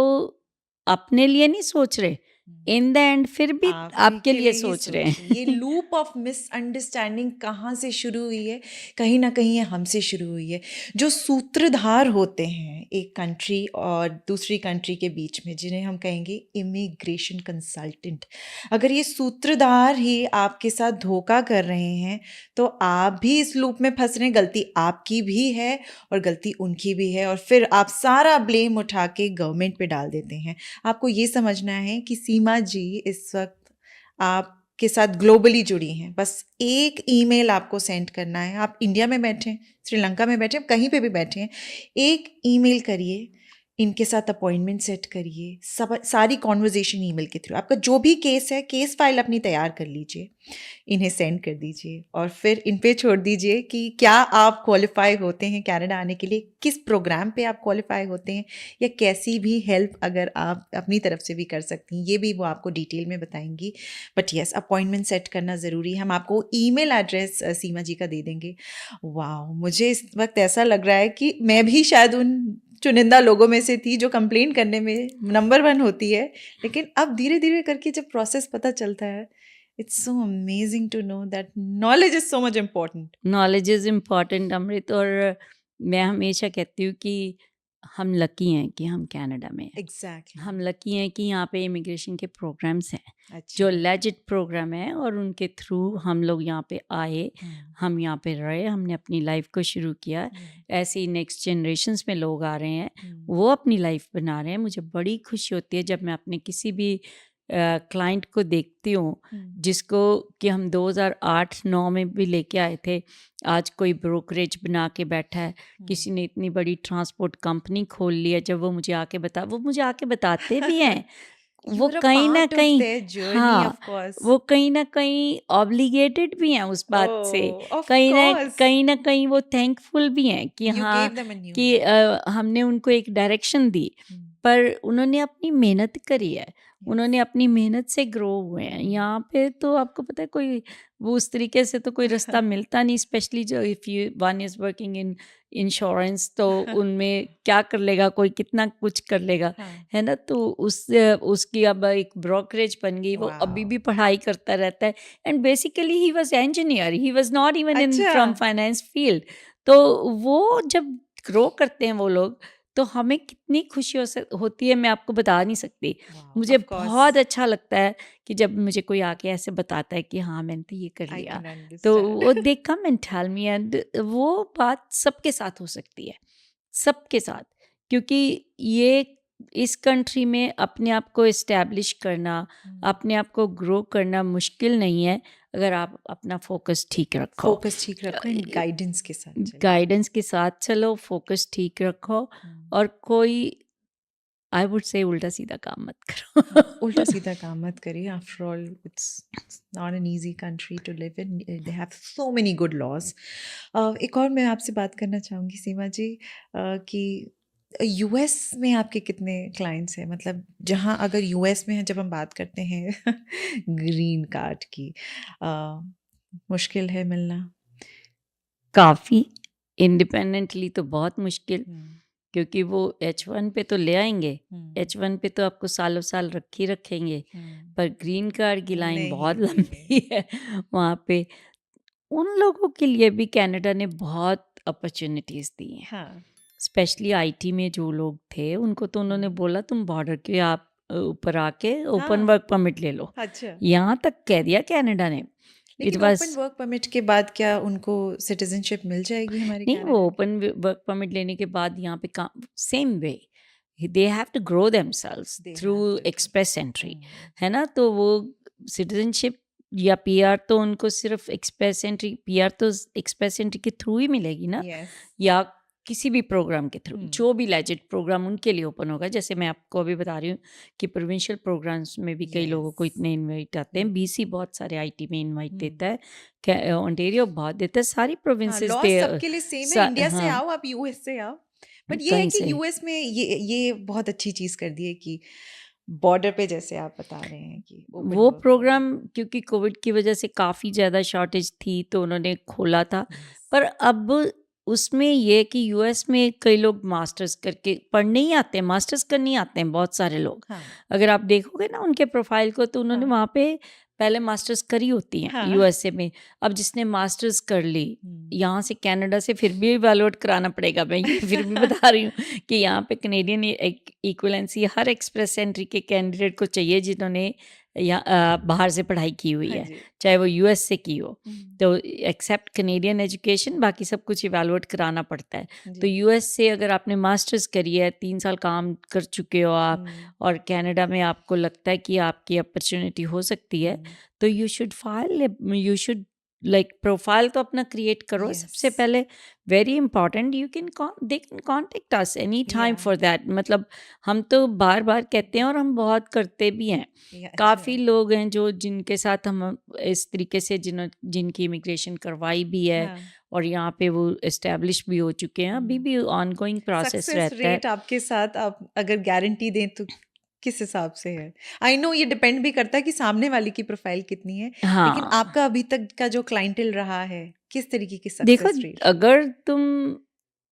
अपने लिए नहीं सोच रहे, हुँ। इन द एंड फिर भी आप ही आपके के लिए लिए ही सोच रहे सोच रहे। ये हैं। लूप ऑफ मिसअंडरस्टैंडिंग कहाँ से शुरू हुई है? कहीं न कहीं ये हमसे शुरू हुई है। जो सूत्रधार होते हैं एक कंट्री और दूसरी कंट्री के बीच में, जिन्हें हम कहेंगे इमिग्रेशन कंसल्टेंट। अगर ये सूत्रधार ही आपके साथ धोखा कर रहे हैं, तो आप भी इस लूप में फँस रहे हैं। गलती आपकी भी है और गलती उनकी भी है, और फिर आप सारा ब्लेम उठा के गवर्नमेंट पे डाल देते हैं। आपको ये समझना है कि सीमा जी इस वक्त आपके साथ ग्लोबली जुड़ी हैं। बस एक ईमेल आपको सेंड करना है। आप इंडिया में बैठे हैं, श्रीलंका में बैठे हैं, कहीं पे भी बैठे हैं, एक ईमेल करिए, इनके साथ अपॉइंटमेंट सेट करिए। सब सारी कॉन्वर्जेशन ईमेल के थ्रू। आपका जो भी केस है, केस फाइल अपनी तैयार कर लीजिए, इन्हें सेंड कर दीजिए और फिर इन पे छोड़ दीजिए कि क्या आप क्वालिफाई होते हैं कनाडा आने के लिए, किस प्रोग्राम पे आप क्वालिफाई होते हैं, या कैसी भी हेल्प अगर आप अपनी तरफ से भी कर सकती हैं, ये भी वो आपको डिटेल में बताएंगी। बट यस, अपॉइंटमेंट सेट करना ज़रूरी है। हम आपको ईमेल एड्रेस सीमा जी का दे देंगे। वाह, मुझे इस वक्त ऐसा लग रहा है कि मैं भी शायद उन चुनिंदा लोगों में से थी जो कंप्लेन करने में नंबर 1 होती है, लेकिन अब धीरे-धीरे करके जब प्रोसेस पता चलता है, it's so amazing to know that knowledge is so much important. Knowledge is important Amrit. और मैं हमेशा कहती हूँ कि हम लकी हैं कि हम कनाडा में हैं। Exactly. हम लकी हैं कि यहाँ पे इमिग्रेशन के प्रोग्राम्स हैं जो अच्छा। लेजिट प्रोग्राम है, और उनके थ्रू हम लोग यहाँ पे आए, हुँ, हम यहाँ पे रहे, हमने अपनी लाइफ को शुरू किया। हुँ, ऐसे ही नेक्स्ट जनरेशन्स में लोग आ रहे हैं, हुँ, वो अपनी लाइफ बना रहे हैं। मुझे बड़ी खुशी होती है जब मैं अपने किसी भी क्लाइंट को देखती हूँ हुँ, जिसको कि हम 2008-9 में भी लेके आए थे, आज कोई ब्रोकरेज बना के बैठा है, हुँ। किसी ने इतनी बड़ी ट्रांसपोर्ट कंपनी खोल ली है। जब वो मुझे आके बताते भी हैं, वो You are a कहीं न part of कहीं their journey, हाँ, of course. वो कहीं न कहीं ऑब्लिगेटेड भी हैं उस बात से। Oh, of course. कहीं न कहीं वो थैंकफुल भी हैं कि You हाँ, gave them a new कि life. हमने उनको एक डायरेक्शन दी, हुँ, पर उन्होंने अपनी मेहनत करी है। yes. उन्होंने अपनी मेहनत से ग्रो हुए हैं। हुँ। यहाँ पे तो आपको पता है कोई वो उस तरीके से तो कोई रास्ता मिलता नहीं, स्पेशली जो if you one is working in insurance, तो उनमें क्या कर लेगा कोई, कितना कुछ कर लेगा, हाँ। है ना? तो उसकी अब एक ब्रोकरेज बन गई, वो अभी वाओ! भी पढ़ाई करता रहता है। And basically he was engineer, he was not even in अच्छा। From finance field. तो वो जब ग्रो करते हैं वो लोग, तो हमें कितनी खुशी होती है, मैं आपको बता नहीं सकती। वाओ! मुझे Of course, बहुत अच्छा लगता है कि जब मुझे कोई आके ऐसे बताता है कि हाँ, मैंने तो ये कर I लिया। can to understand. वो they come and tell me, and वो बात सबके साथ हो सकती है, सबके साथ। क्योंकि ये इस कंट्री में अपने आप को एस्टैब्लिश करना, हुँ। अपने आप को ग्रो करना मुश्किल नहीं है, अगर आप अपना फ़ोकस ठीक रखो। फ़ोकस ठीक रखो एंड गाइडेंस के साथ चलिए। गाइडेंस के साथ चलो, फ़ोकस ठीक रखो, हुँ। और कोई आई वुड से उल्टा सीधा काम मत करो। उल्टा सीधा काम मत करिए. After all it's not an easy country to live in. They have so many good laws. एक और मैं आपसे बात करना चाहूँगी सीमा जी, कि यूएस में आपके कितने क्लाइंट्स हैं? मतलब जहाँ अगर यूएस में जब हम बात करते हैं ग्रीन कार्ड की, मुश्किल है मिलना? काफ़ी इंडिपेंडेंटली तो बहुत मुश्किल, क्योंकि वो H1 पे तो ले आएंगे, H1 पे तो आपको सालों साल रख ही रखेंगे, पर ग्रीन कार्ड की लाइन नहीं बहुत देंगे. लंबी है वहाँ पे. उन लोगों के लिए भी कनाडा ने बहुत अपॉर्चुनिटीज़ दी हैं, हाँ. स्पेशली आईटी में जो लोग थे उनको तो उन्होंने बोला तुम बॉर्डर के आप ऊपर आके ओपन हाँ. वर्क परमिट ले लो. अच्छा. यहाँ तक कह दिया कनाडा ने. इट लेकिन वाज ओपन वर्क परमिट के बाद क्या उनको सिटीजनशिप मिल जाएगी हमारे नहीं, वो कनाडा की? ओपन वर्क परमिट लेने के बाद यहाँ पे काम same way they have to grow themselves They through have to. Express entry, hmm. है ना. तो वो सिटीजनशिप या पीआर तो उनको सिर्फ एक्सप्रेस एंट्री, पीआर तो एक्सप्रेस एंट्री के थ्रू ही मिलेगी ना, Yes. या किसी भी प्रोग्राम के थ्रू. हम्म. जो भी लेजिट प्रोग्राम उनके लिए ओपन होगा. जैसे मैं आपको अभी बता रही हूँ कि प्रोविंशियल प्रोग्राम्स में भी कई लोगों को Yes. इतने इनवाइट आते हैं. हम्म. बीसी बहुत सारे आईटी में इनवाइट हम्म. देता है, ऑन्टेरियो बहुत देता है, सारी हाँ, प्रोविंसेस लॉ दे सबके लिए सेम है. इंडिया से हाँ आओ, आप यूएस से आओ. बट ये है कहीं कि से. यूएस में ये बहुत अच्छी चीज कर दी है कि बॉर्डर पे जैसे आप बता रहे हैं कि ओपन वो वर्क प्रोग्राम क्योंकि कोविड की वजह से काफ़ी ज़्यादा शॉर्टेज थी तो उन्होंने खोला था. पर अब उसमें ये कि यूएस में कई लोग मास्टर्स करके पढ़ने ही आते हैं, मास्टर्स करने ही आते हैं बहुत सारे लोग. हाँ. अगर आप देखोगे ना उनके प्रोफाइल को तो उन्होंने हाँ. वहाँ पे पहले मास्टर्स करी होती हैं हाँ. यूएसए में. अब जिसने मास्टर्स कर ली हम्म. यहाँ से कनाडा से फिर भी इवैल्यूएट कराना पड़ेगा. मैं ये फिर भी बता रही हूँ कि यहाँ पे कनेडियन इक्विवेलेंसी हर एक्सप्रेस एंट्री के कैंडिडेट को चाहिए जिन्होंने बाहर से पढ़ाई की हुई हाँ है, जी. चाहे वो यूएस से की हो. हम्म. तो एक्सेप्ट कनेडियन एजुकेशन बाकी सब कुछ इवैल्यूएट कराना पड़ता है. तो जी. यूएस से अगर आपने मास्टर्स करी है, 3 साल काम कर चुके हो आप, हम्म. और कनाडा में आपको लगता है कि आपकी अपॉर्चुनिटी हो सकती है, हम्म. तो यू शुड लाइक प्रोफाइल तो अपना क्रिएट करो सबसे Yes. पहले. Very important. They can contact us any time Yeah. For that. मतलब हम तो बार बार कहते हैं और हम बहुत करते भी हैं. Yeah, काफ़ी अच्छा. लोग हैं जो जिनके साथ हम इस तरीके से जिनकी इमिग्रेशन करवाई भी है हाँ. और यहाँ पे वो इस्टेब्लिश भी हो चुके हैं. अभी हम्म. भी ऑनगोइंग प्रोसेस सक्सेस रहता है. रेट आपके साथ आप अगर गारंटी दें तो किस हिसाब से है? आई नो ये डिपेंड भी करता है कि सामने वाले की प्रोफाइल कितनी है, लेकिन हाँ आपका अभी तक का जो क्लाइंटेल रहा है किस तरीके की देखो, सक्सेस रेट? अगर तुम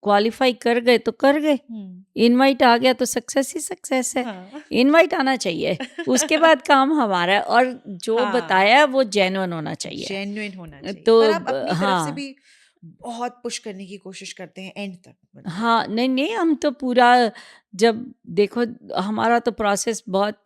क्वालिफाई कर गए तो कर गए, हम्म. इनवाइट आ गया तो सक्सेस ही सक्सेस है. हाँ. इनवाइट आना चाहिए, उसके बाद काम हमारा है, और जो हाँ. बताया है वो जेन्युइन होना चाहिए. जेन्युइन होना चाहिए, तो पर आप अपनी तरफ से हाँ भी बहुत पुश करने की कोशिश करते हैं एंड तक, मतलब. हाँ, नहीं नहीं, हम तो पूरा, जब देखो हमारा तो प्रोसेस बहुत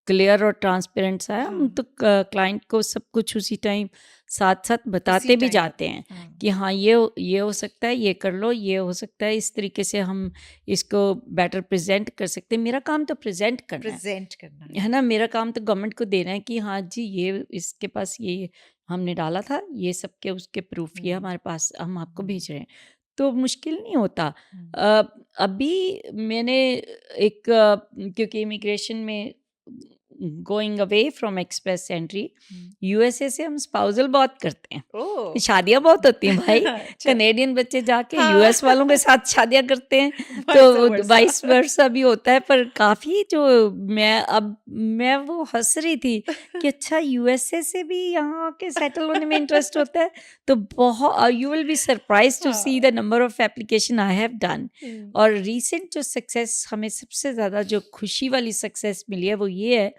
क्लियर और ट्रांसपेरेंट सा है. हम हाँ. तो क्लाइंट को सब कुछ उसी टाइम साथ साथ बताते उसी भी टाइम जाते हैं हाँ. कि हाँ ये हो सकता है, ये कर लो, ये हो सकता है, इस तरीके से हम इसको बेटर प्रेजेंट कर सकते हैं. मेरा काम तो प्रेजेंट करना प्रेजेंट करना है ना. मेरा काम तो गवर्नमेंट को देना है कि हाँ जी ये इसके पास ये हमने डाला था, ये सबके उसके प्रूफ ये हमारे पास, हम आपको भेज रहे हैं. तो मुश्किल नहीं होता. हम्म. अभी मैंने एक क्योंकि इमिग्रेशन में going away from express entry, hmm. USA से हम स्पाउसल बहुत करते हैं. ओह. शादियां बहुत होती हैं भाई. अच्छा. कनेडियन बच्चे जाके हाँ. यूएस वालों के साथ शादियां करते हैं. Vice तो versa. वाइस वर्सा भी होता है. पर काफ़ी जो मैं वो हंस रही थी कि अच्छा यूएसए से भी यहाँ आके सेटल होने में इंटरेस्ट होता है. तो बहुत you will be surprise to see the number of application I have done. Hmm. और रीसेंट जो सक्सेस हमें सबसे ज़्यादा जो खुशी वाली सक्सेस मिली है वो ये है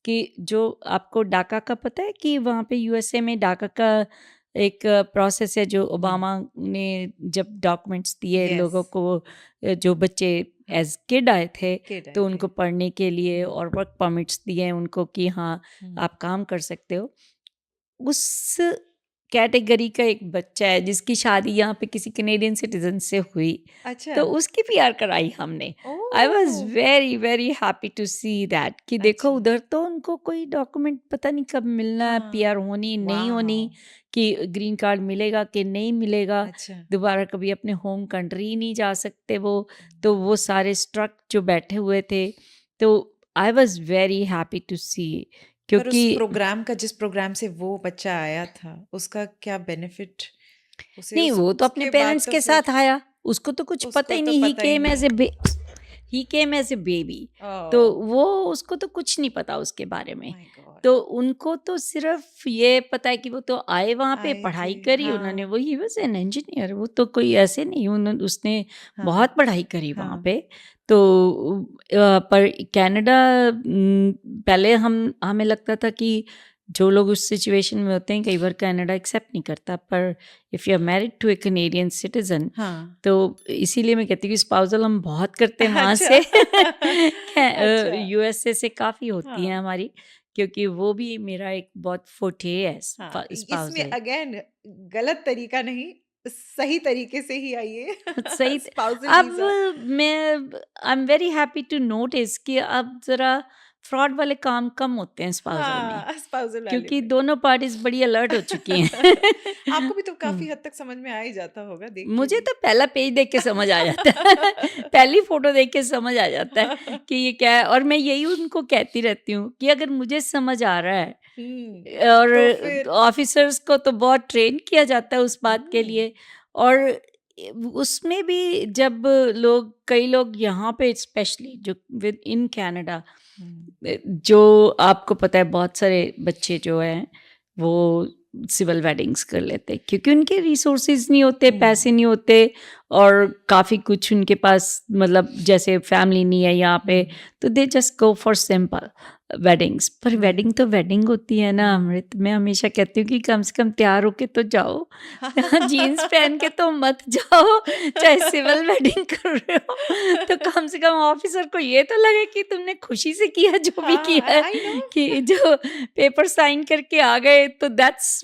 कि जो आपको डाका का पता है कि वहाँ पे यूएसए में डाका का एक प्रोसेस है जो ओबामा ने जब डॉक्यूमेंट्स दिए Yes. लोगों को, जो बच्चे हाँ. एज किड आए थे Kid तो है, उनको kid. पढ़ने के लिए और वर्क परमिट्स दिए उनको कि हाँ हम्म. आप काम कर सकते हो. उस कैटेगरी का एक बच्चा है जिसकी शादी यहाँ पे किसी कनेडियन सिटीजन से हुई, अच्छा। तो उसकी पीआर कराई हमने। I was oh! Very very happy to see that कि देखो अच्छा। उधर तो उनको कोई डॉक्यूमेंट पता नहीं कब मिलना है, हाँ। पीआर होनी नहीं होनी, वॉव! कि ग्रीन कार्ड मिलेगा कि नहीं मिलेगा, अच्छा। दोबारा कभी अपने होम कंट्री ही नहीं जा सकते वो। तो वो सारे स्ट्रक जो बैठे हुए थे, तो I was very happy to see, पर उस क्योंकि प्रोग्राम का, जिस प्रोग्राम से वो बच्चा आया था, उसका क्या बेनिफिट? उसे नहीं, वो तो अपने उसके बाद पेरेंट्स तो के फिर साथ आया, उसको तो कुछ पता उसको ही तो नहीं। पता ही नहीं। ही केम एज ए बेबी, तो ओह! वो उसको तो कुछ नहीं पता उसके बारे में। My God! तो उनको तो सिर्फ ये पता है कि वो तो आए वहाँ पे, आए थे। पढ़ाई करी उन्होंने, हाँ, वो ही वाज एन इंजीनियर, वो तो कोई ऐसे नहीं, उसने हाँ, बहुत पढ़ाई करी वहाँ हाँ। पे। तो पर कनाडा, पहले हमें लगता था कि जो लोग उस सिचुएशन में होते हैं कई बार कनाडा एक्सेप्ट नहीं करता, पर if you are married to a Canadian citizen, हाँ। तो इसीलिए मैं कहती हूँ कि स्पाउसल हम बहुत करते हैं वहाँ अच्छा। से। अच्छा। यूएसए से काफ़ी होती हैं हाँ, हमारी, क्योंकि वो भी मेरा एक बहुत फोटे है हाँ। इसमें स्पाउसल। अगेन गलत तरीका नहीं, सही तरीके से ही आइए। सही स्पाउसल अब वीज़ा। मैं I am very happy to notice कि अब ज़रा फ्रॉड वाले काम कम होते हैं स्पाउसल में, हाँ, स्पाउसल वाले क्योंकि में। दोनों पार्टीज बड़ी अलर्ट हो चुकी हैं। आपको भी तो हम्म, काफ़ी हद तक समझ में आ ही जाता होगा देख के मुझे भी। तो पहला पेज देख के समझ आ जाता है। पहली फोटो देख के समझ आ जाता है कि ये क्या है, और मैं यही उनको कहती रहती हूँ कि अगर मुझे समझ आ रहा है, हुँ, तो और फिर ऑफिसर्स को तो बहुत ट्रेन किया जाता है उस बात के हुँ, लिए। और उसमें भी जब कई लोग यहाँ पे स्पेशली जो विद इन कनाडा, हुँ, जो आपको पता है बहुत सारे बच्चे जो हैं वो सिविल वेडिंग्स कर लेते हैं क्योंकि उनके रिसोर्सेज नहीं होते, पैसे हुँ, नहीं होते, और काफ़ी कुछ उनके पास, मतलब जैसे फैमिली नहीं है यहाँ पे, हुँ, तो they just go for simple weddings. पर हुँ, वेडिंग तो वेडिंग होती है ना हुँ। अमृत, मैं हमेशा कहती हूँ कि कम से कम तैयार होके तो जाओ। जीन्स पहन के तो मत जाओ, चाहे सिविल वेडिंग कर रहे हो तो कम से कम ऑफिसर को ये तो लगे कि तुमने खुशी से किया जो भी हाँ, किया है, आई नो। कि जो पेपर साइन करके आ गए, तो दैट्स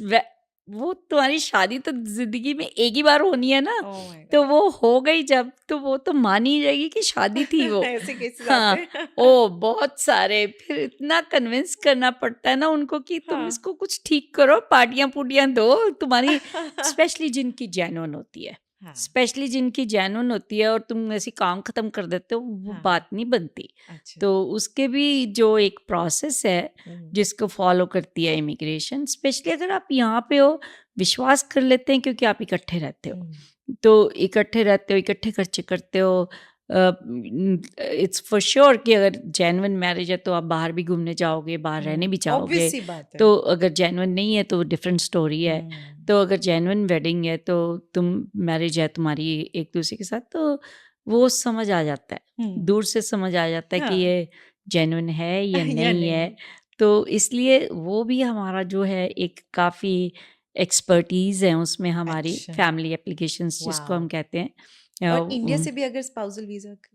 वो तुम्हारी शादी तो जिंदगी में एक ही बार होनी है ना, ओह माय तो गॉड! वो हो गई जब, तो वो तो मान ही जाएगी कि शादी थी वो। ऐसे केसेस आते हाँ, हैं। ओ बहुत सारे, फिर इतना कन्विंस करना पड़ता है ना उनको कि तुम हाँ। इसको कुछ ठीक करो, पार्टियां पुटियां दो तुम्हारी, स्पेशली जिनकी जेन्युइन होती है, हाँ, स्पेशली जिनकी जेन्युइन होती है, और तुम ऐसी काम खत्म कर देते हो, वो हाँ, बात नहीं बनती। अच्छा। तो उसके भी जो एक प्रोसेस है हुँ, जिसको फॉलो करती है इमिग्रेशन, स्पेशली अगर आप यहाँ पे हो, विश्वास कर लेते हैं क्योंकि आप इकट्ठे रहते हो, हुँ, तो इकट्ठे रहते हो, इकट्ठे खर्चे करते हो। इट्स फॉर श्योर कि अगर जेन्युइन मैरिज है तो आप बाहर भी घूमने जाओगे, बाहर रहने हुँ, भी ऑब्वियस चाहोगे। सी बात है। तो अगर जेन्युइन नहीं है तो डिफरेंट स्टोरी है। हुँ, तो अगर जेन्युइन वेडिंग है, तो तुम मैरिज है तुम्हारी एक दूसरे के साथ, तो वो समझ आ जाता है, हुँ, दूर से समझ आ जाता है कि हाँ, ये जेन्युइन है या या नहीं है। नहीं। तो इसलिए वो भी हमारा जो है एक काफ़ी एक्सपर्टीज़ है उसमें हमारी, अच्छा, फैमिली एप्लीकेशंस जिसको हम वॉव! कहते हैं। और इंडिया से भी अगर स्पाउसल वीज़ा क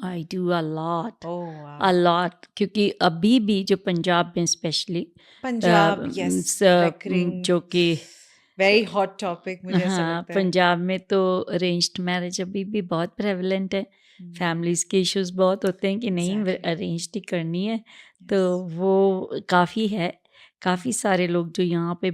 I do oh a wow! Lot, क्योंकि अभी भी जो पंजाब में स्पेशली, पंजाब, यस, रिकरिंग, जो कि वेरी हॉट टॉपिक मुझे ऐसा हाँ, लगता है। पंजाब में तो अरेंज्ड मैरिज अभी भी बहुत प्रेवलेंट है। हुँ, फैमिलीज़ के इश्यूज़ बहुत होते हैं कि नहीं, एग्ज़ैक्टली, अरेंज्ड ही करनी है। तो यस। वो काफ़ी है, हुँ, काफ़ी सारे लोग जो यहाँ पे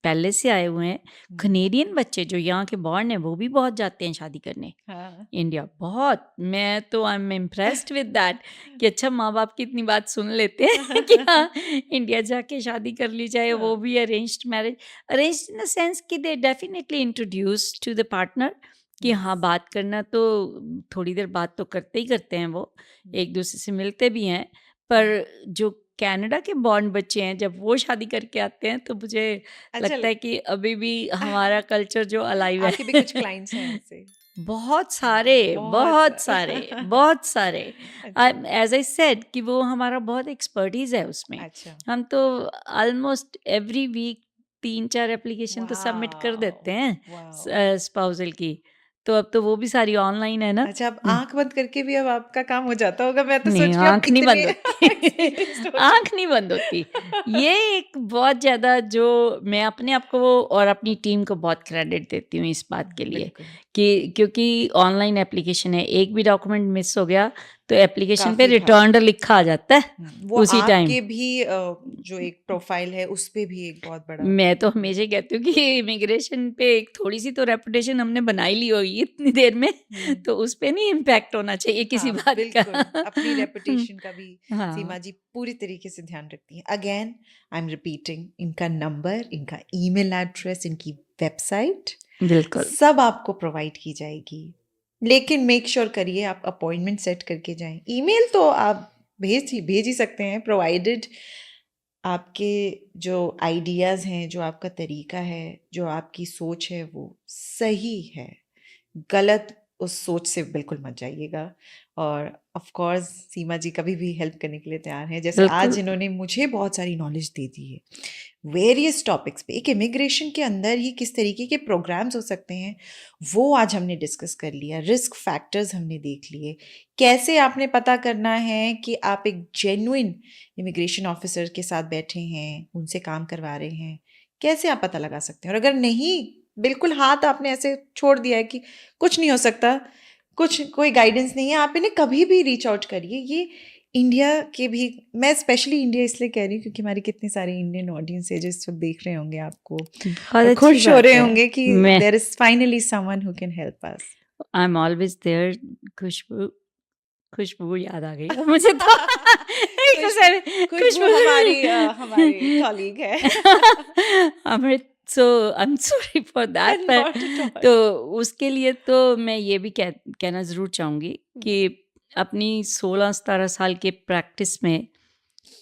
पहले से आए हुए हैं, हुँ, कनेडियन बच्चे जो यहाँ के बॉर्न हैं, वो भी बहुत जाते हैं शादी करने। हाँ। इंडिया बहुत, मैं तो I am impressed with that कि अच्छा माँ-बाप की इतनी बात सुन लेते हैं कि हाँ, इंडिया जाके शादी कर ली जाए, वो हाँ, भी arranged marriage. Arranged in the sense कि they definitely introduce to the partner, कि हाँ, यस। बात करना तो थोड़ी देर बात तो करते ही करते हैं वो, हुँ, एक-दूसरे से मिलते भी हैं। हुँ। पर जो कनाडा के बॉर्न बच्चे हैं, जब वो शादी करके आते हैं, तो मुझे अच्छा लगता है कि अभी भी हमारा कल्चर जो अलाइव आपके भी कुछ है। क्लाइंट्स हैं ऐसे? बहुत सारे, बहुत बहुत सारे, सारे। बहुत सारे। अच्छा, एज़ आई सेड कि वो हमारा बहुत एक्सपर्टीज़ है उसमें। अच्छा। हम तो ऑलमोस्ट एवरी वीक 3-4 एप्लीकेशन तो सबमिट कर वॉव! देते हैं वॉव! स्पाउसल की। तो अब तो वो भी सारी ऑनलाइन है ना। अच्छा, अब आँख बंद करके भी अब आपका काम हो जाता होगा। मैं तो सोच नहीं, रही हूँ आप आँख नहीं बंद इतने होती। एक्सपीरियंस्ड हो आँख नहीं बंद होती। ये एक बहुत ज़्यादा जो मैं अपने आप को और अपनी टीम को बहुत क्रेडिट देती हूँ इस बात के लिए बिल्कुल, कि क्योंकि ऑनलाइन एप्लीकेशन है, एक भी डॉक्यूमेंट मिस हो गया तो एप्लीकेशन पे काफ़ी भारी। रिटर्न्ड लिखा आ जाता है वो उसी टाइम। आपके भी जो एक प्रोफ़ाइल है, उस पे भी एक बहुत बड़ा मैं तो हमेशा ही कहती हूँ कि इमिग्रेशन पे एक थोड़ी-सी तो रेपुटेशन हमने बना ही ली होगी इतनी देर में, हुँ। तो उस पे नहीं इम्पैक्ट होना चाहिए किसी हाँ, बात का। बिल्कुल, अपनी रेपुटेशन का भी हाँ, सीमा जी पूरी तरीके से ध्यान रखती हैं। अगेन आई एम रिपीटिंग, इनका नंबर, इनका ईमेल एड्रेस, इनकी वेबसाइट बिल्कुल। सब आपको प्रोवाइड की जाएगी। लेकिन मेक श्योर करिए आप अपॉइंटमेंट सेट करके जाएँ। ईमेल तो आप भेज ही सकते हैं, प्रोवाइडेड आपके जो आइडियाज़ हैं, जो आपका तरीका है, जो आपकी सोच है वो सही है। गलत उस सोच से बिल्कुल मत जाइएगा। और ऑफ कोर्स सीमा जी कभी भी हेल्प करने के लिए तैयार हैं। जैसे आज बिल्कुल। इन्होंने मुझे बहुत सारी नॉलेज दे दी है वेरियस टॉपिक्स पे। एक इमिग्रेशन के अंदर ही किस तरीके के प्रोग्राम्स हो सकते हैं वो आज हमने डिस्कस कर लिया। रिस्क फैक्टर्स हमने देख लिए। कैसे आपने पता करना है कि आप एक जेन्युइन इमिग्रेशन ऑफिसर के साथ बैठे हैं, उनसे काम करवा रहे हैं, कैसे आप पता लगा सकते हैं। और अगर नहीं, बिल्कुल हाथ आपने ऐसे छोड़ दिया है कि कुछ नहीं हो सकता, कोई गाइडेंस नहीं है, आप इन्हें कभी भी रीच आउट करिए। ये इंडिया के भी, मैं स्पेशली इंडिया इसलिए कह रही हूँ क्योंकि हमारे कितने सारे इंडियन ऑडियंस है जो इस वक्त देख रहे होंगे आपको बहुत और अच्छी खुश हो बात रहे है। होंगे कि मैं there is finally someone who can help us. I am always there. Khushboo Khushboo याद आ गई अब मुझे तो। एक तो खुशबू सर खुशबू हमारी खुशबू कॉलीग है। Amrit, so I am sorry for that, पर नॉट एट ऑल। तो उसके लिए तो मैं ये भी कहना ज़रूर चाहूँगी कि अपनी 16-17 साल के प्रैक्टिस में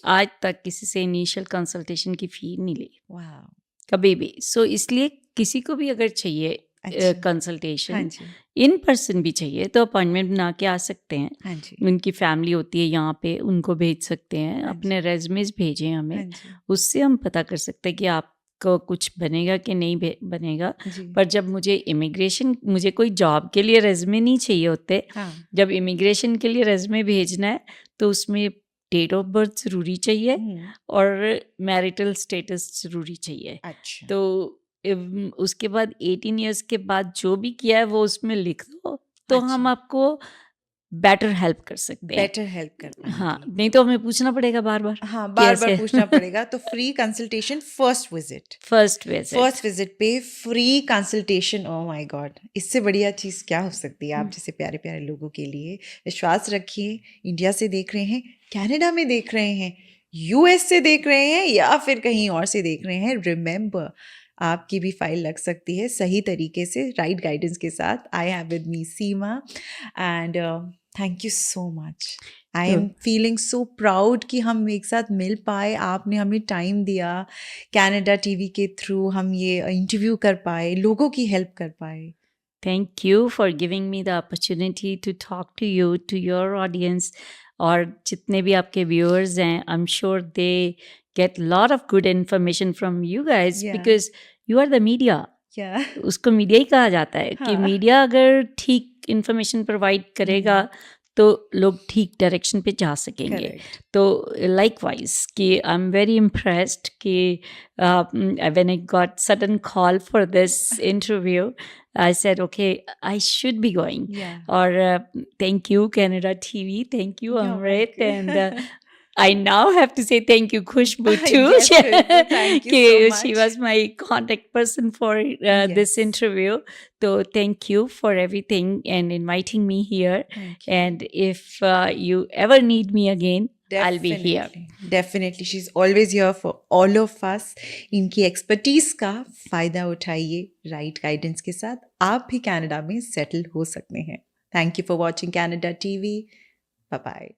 आज तक किसी से इनिशियल कंसल्टेशन की फ़ी नहीं ली, वाह, कभी भी। सो इसलिए किसी को भी अगर चाहिए अच्छा, हाँ कंसल्टेशन, जी, इन पर्सन भी चाहिए तो अपॉइंटमेंट बना के आ सकते हैं। हाँ जी, उनकी फैमिली होती है यहाँ पे, उनको भेज सकते हैं, हाँ जी, अपने रेज़्यूमेज़ भेजें हाँ हमें, जी, उससे हम पता कर सकते हैं कि आपको कुछ बनेगा कि नहीं बनेगा। जी, पर जब मुझे कोई जॉब के लिए रेज़्यूमे नहीं चाहिए होते, हाँ, जब इमिग्रेशन के लिए रेज़्यूमे भेजना है तो उसमें डेट ऑफ बर्थ ज़रूरी चाहिए और मैरिटल स्टेटस ज़रूरी चाहिए। अच्छा, तो उसके बाद 18 इयर्स के बाद जो भी किया है वो उसमें लिख दो, तो हम अच्छा, आपको बेटर हेल्प कर सकते हैं। बेटर हेल्प कर हाँ, पाएंगे। नहीं तो हमें पूछना पड़ेगा बार-बार हाँ, कि बार-बार ऐसे। पूछना पड़ेगा तो free consultation first visit. First visit. First visit पे free consultation, oh my god! इससे बढ़िया चीज़ क्या हो सकती है आप जैसे प्यारे-प्यारे लोगों के लिए। विश्वास रखिए, इंडिया से देख रहे हैं, कनाडा में देख रहे हैं, यूएस से देख रहे हैं या फिर कहीं और से देख रहे हैं, रिमेंबर आपकी भी फाइल लग सकती है सही तरीके से राइट गाइडेंस के साथ। I have with me Seema and thank you so much. I तो एम फीलिंग सो प्राउड कि हम एक साथ मिल पाए, आपने हमें टाइम दिया, कनाडा टीवी के थ्रू हम ये इंटरव्यू कर पाए, लोगों की हेल्प कर पाए। Thank you for giving me the opportunity to talk to you, to your audience, और जितने भी आपके व्यूअर्स हैं, I am sure they get lot of good information from you guys या because you are the media. या उसको media ही कहा जाता है कि हाँ, मीडिया अगर ठीक इन्फॉर्मेशन प्रोवाइड करेगा तो लोग ठीक डायरेक्शन पे जा सकेंगे। करेक्ट। तो लाइकवाइज कि आई एम वेरी इम्प्रेस्ड कि when I got sudden call for this interview, I said okay, I should be going. या और thank you Canada TV, thank you you're Amrit, and welcome. I now have to say thank you Khushbu too. Yes, Khushbu, thank you so She much. was my contact person for this Yes, interview. So thank you for everything and inviting me here. thank you. And if you ever need me again, I'll be here. Definitely, definitely. She's always here for all of us. इनकी expertise का फायदा उठाइए, right guidance के साथ आप भी Canada में settle हो सकते हैं। Thank you for watching Canada TV. Bye bye.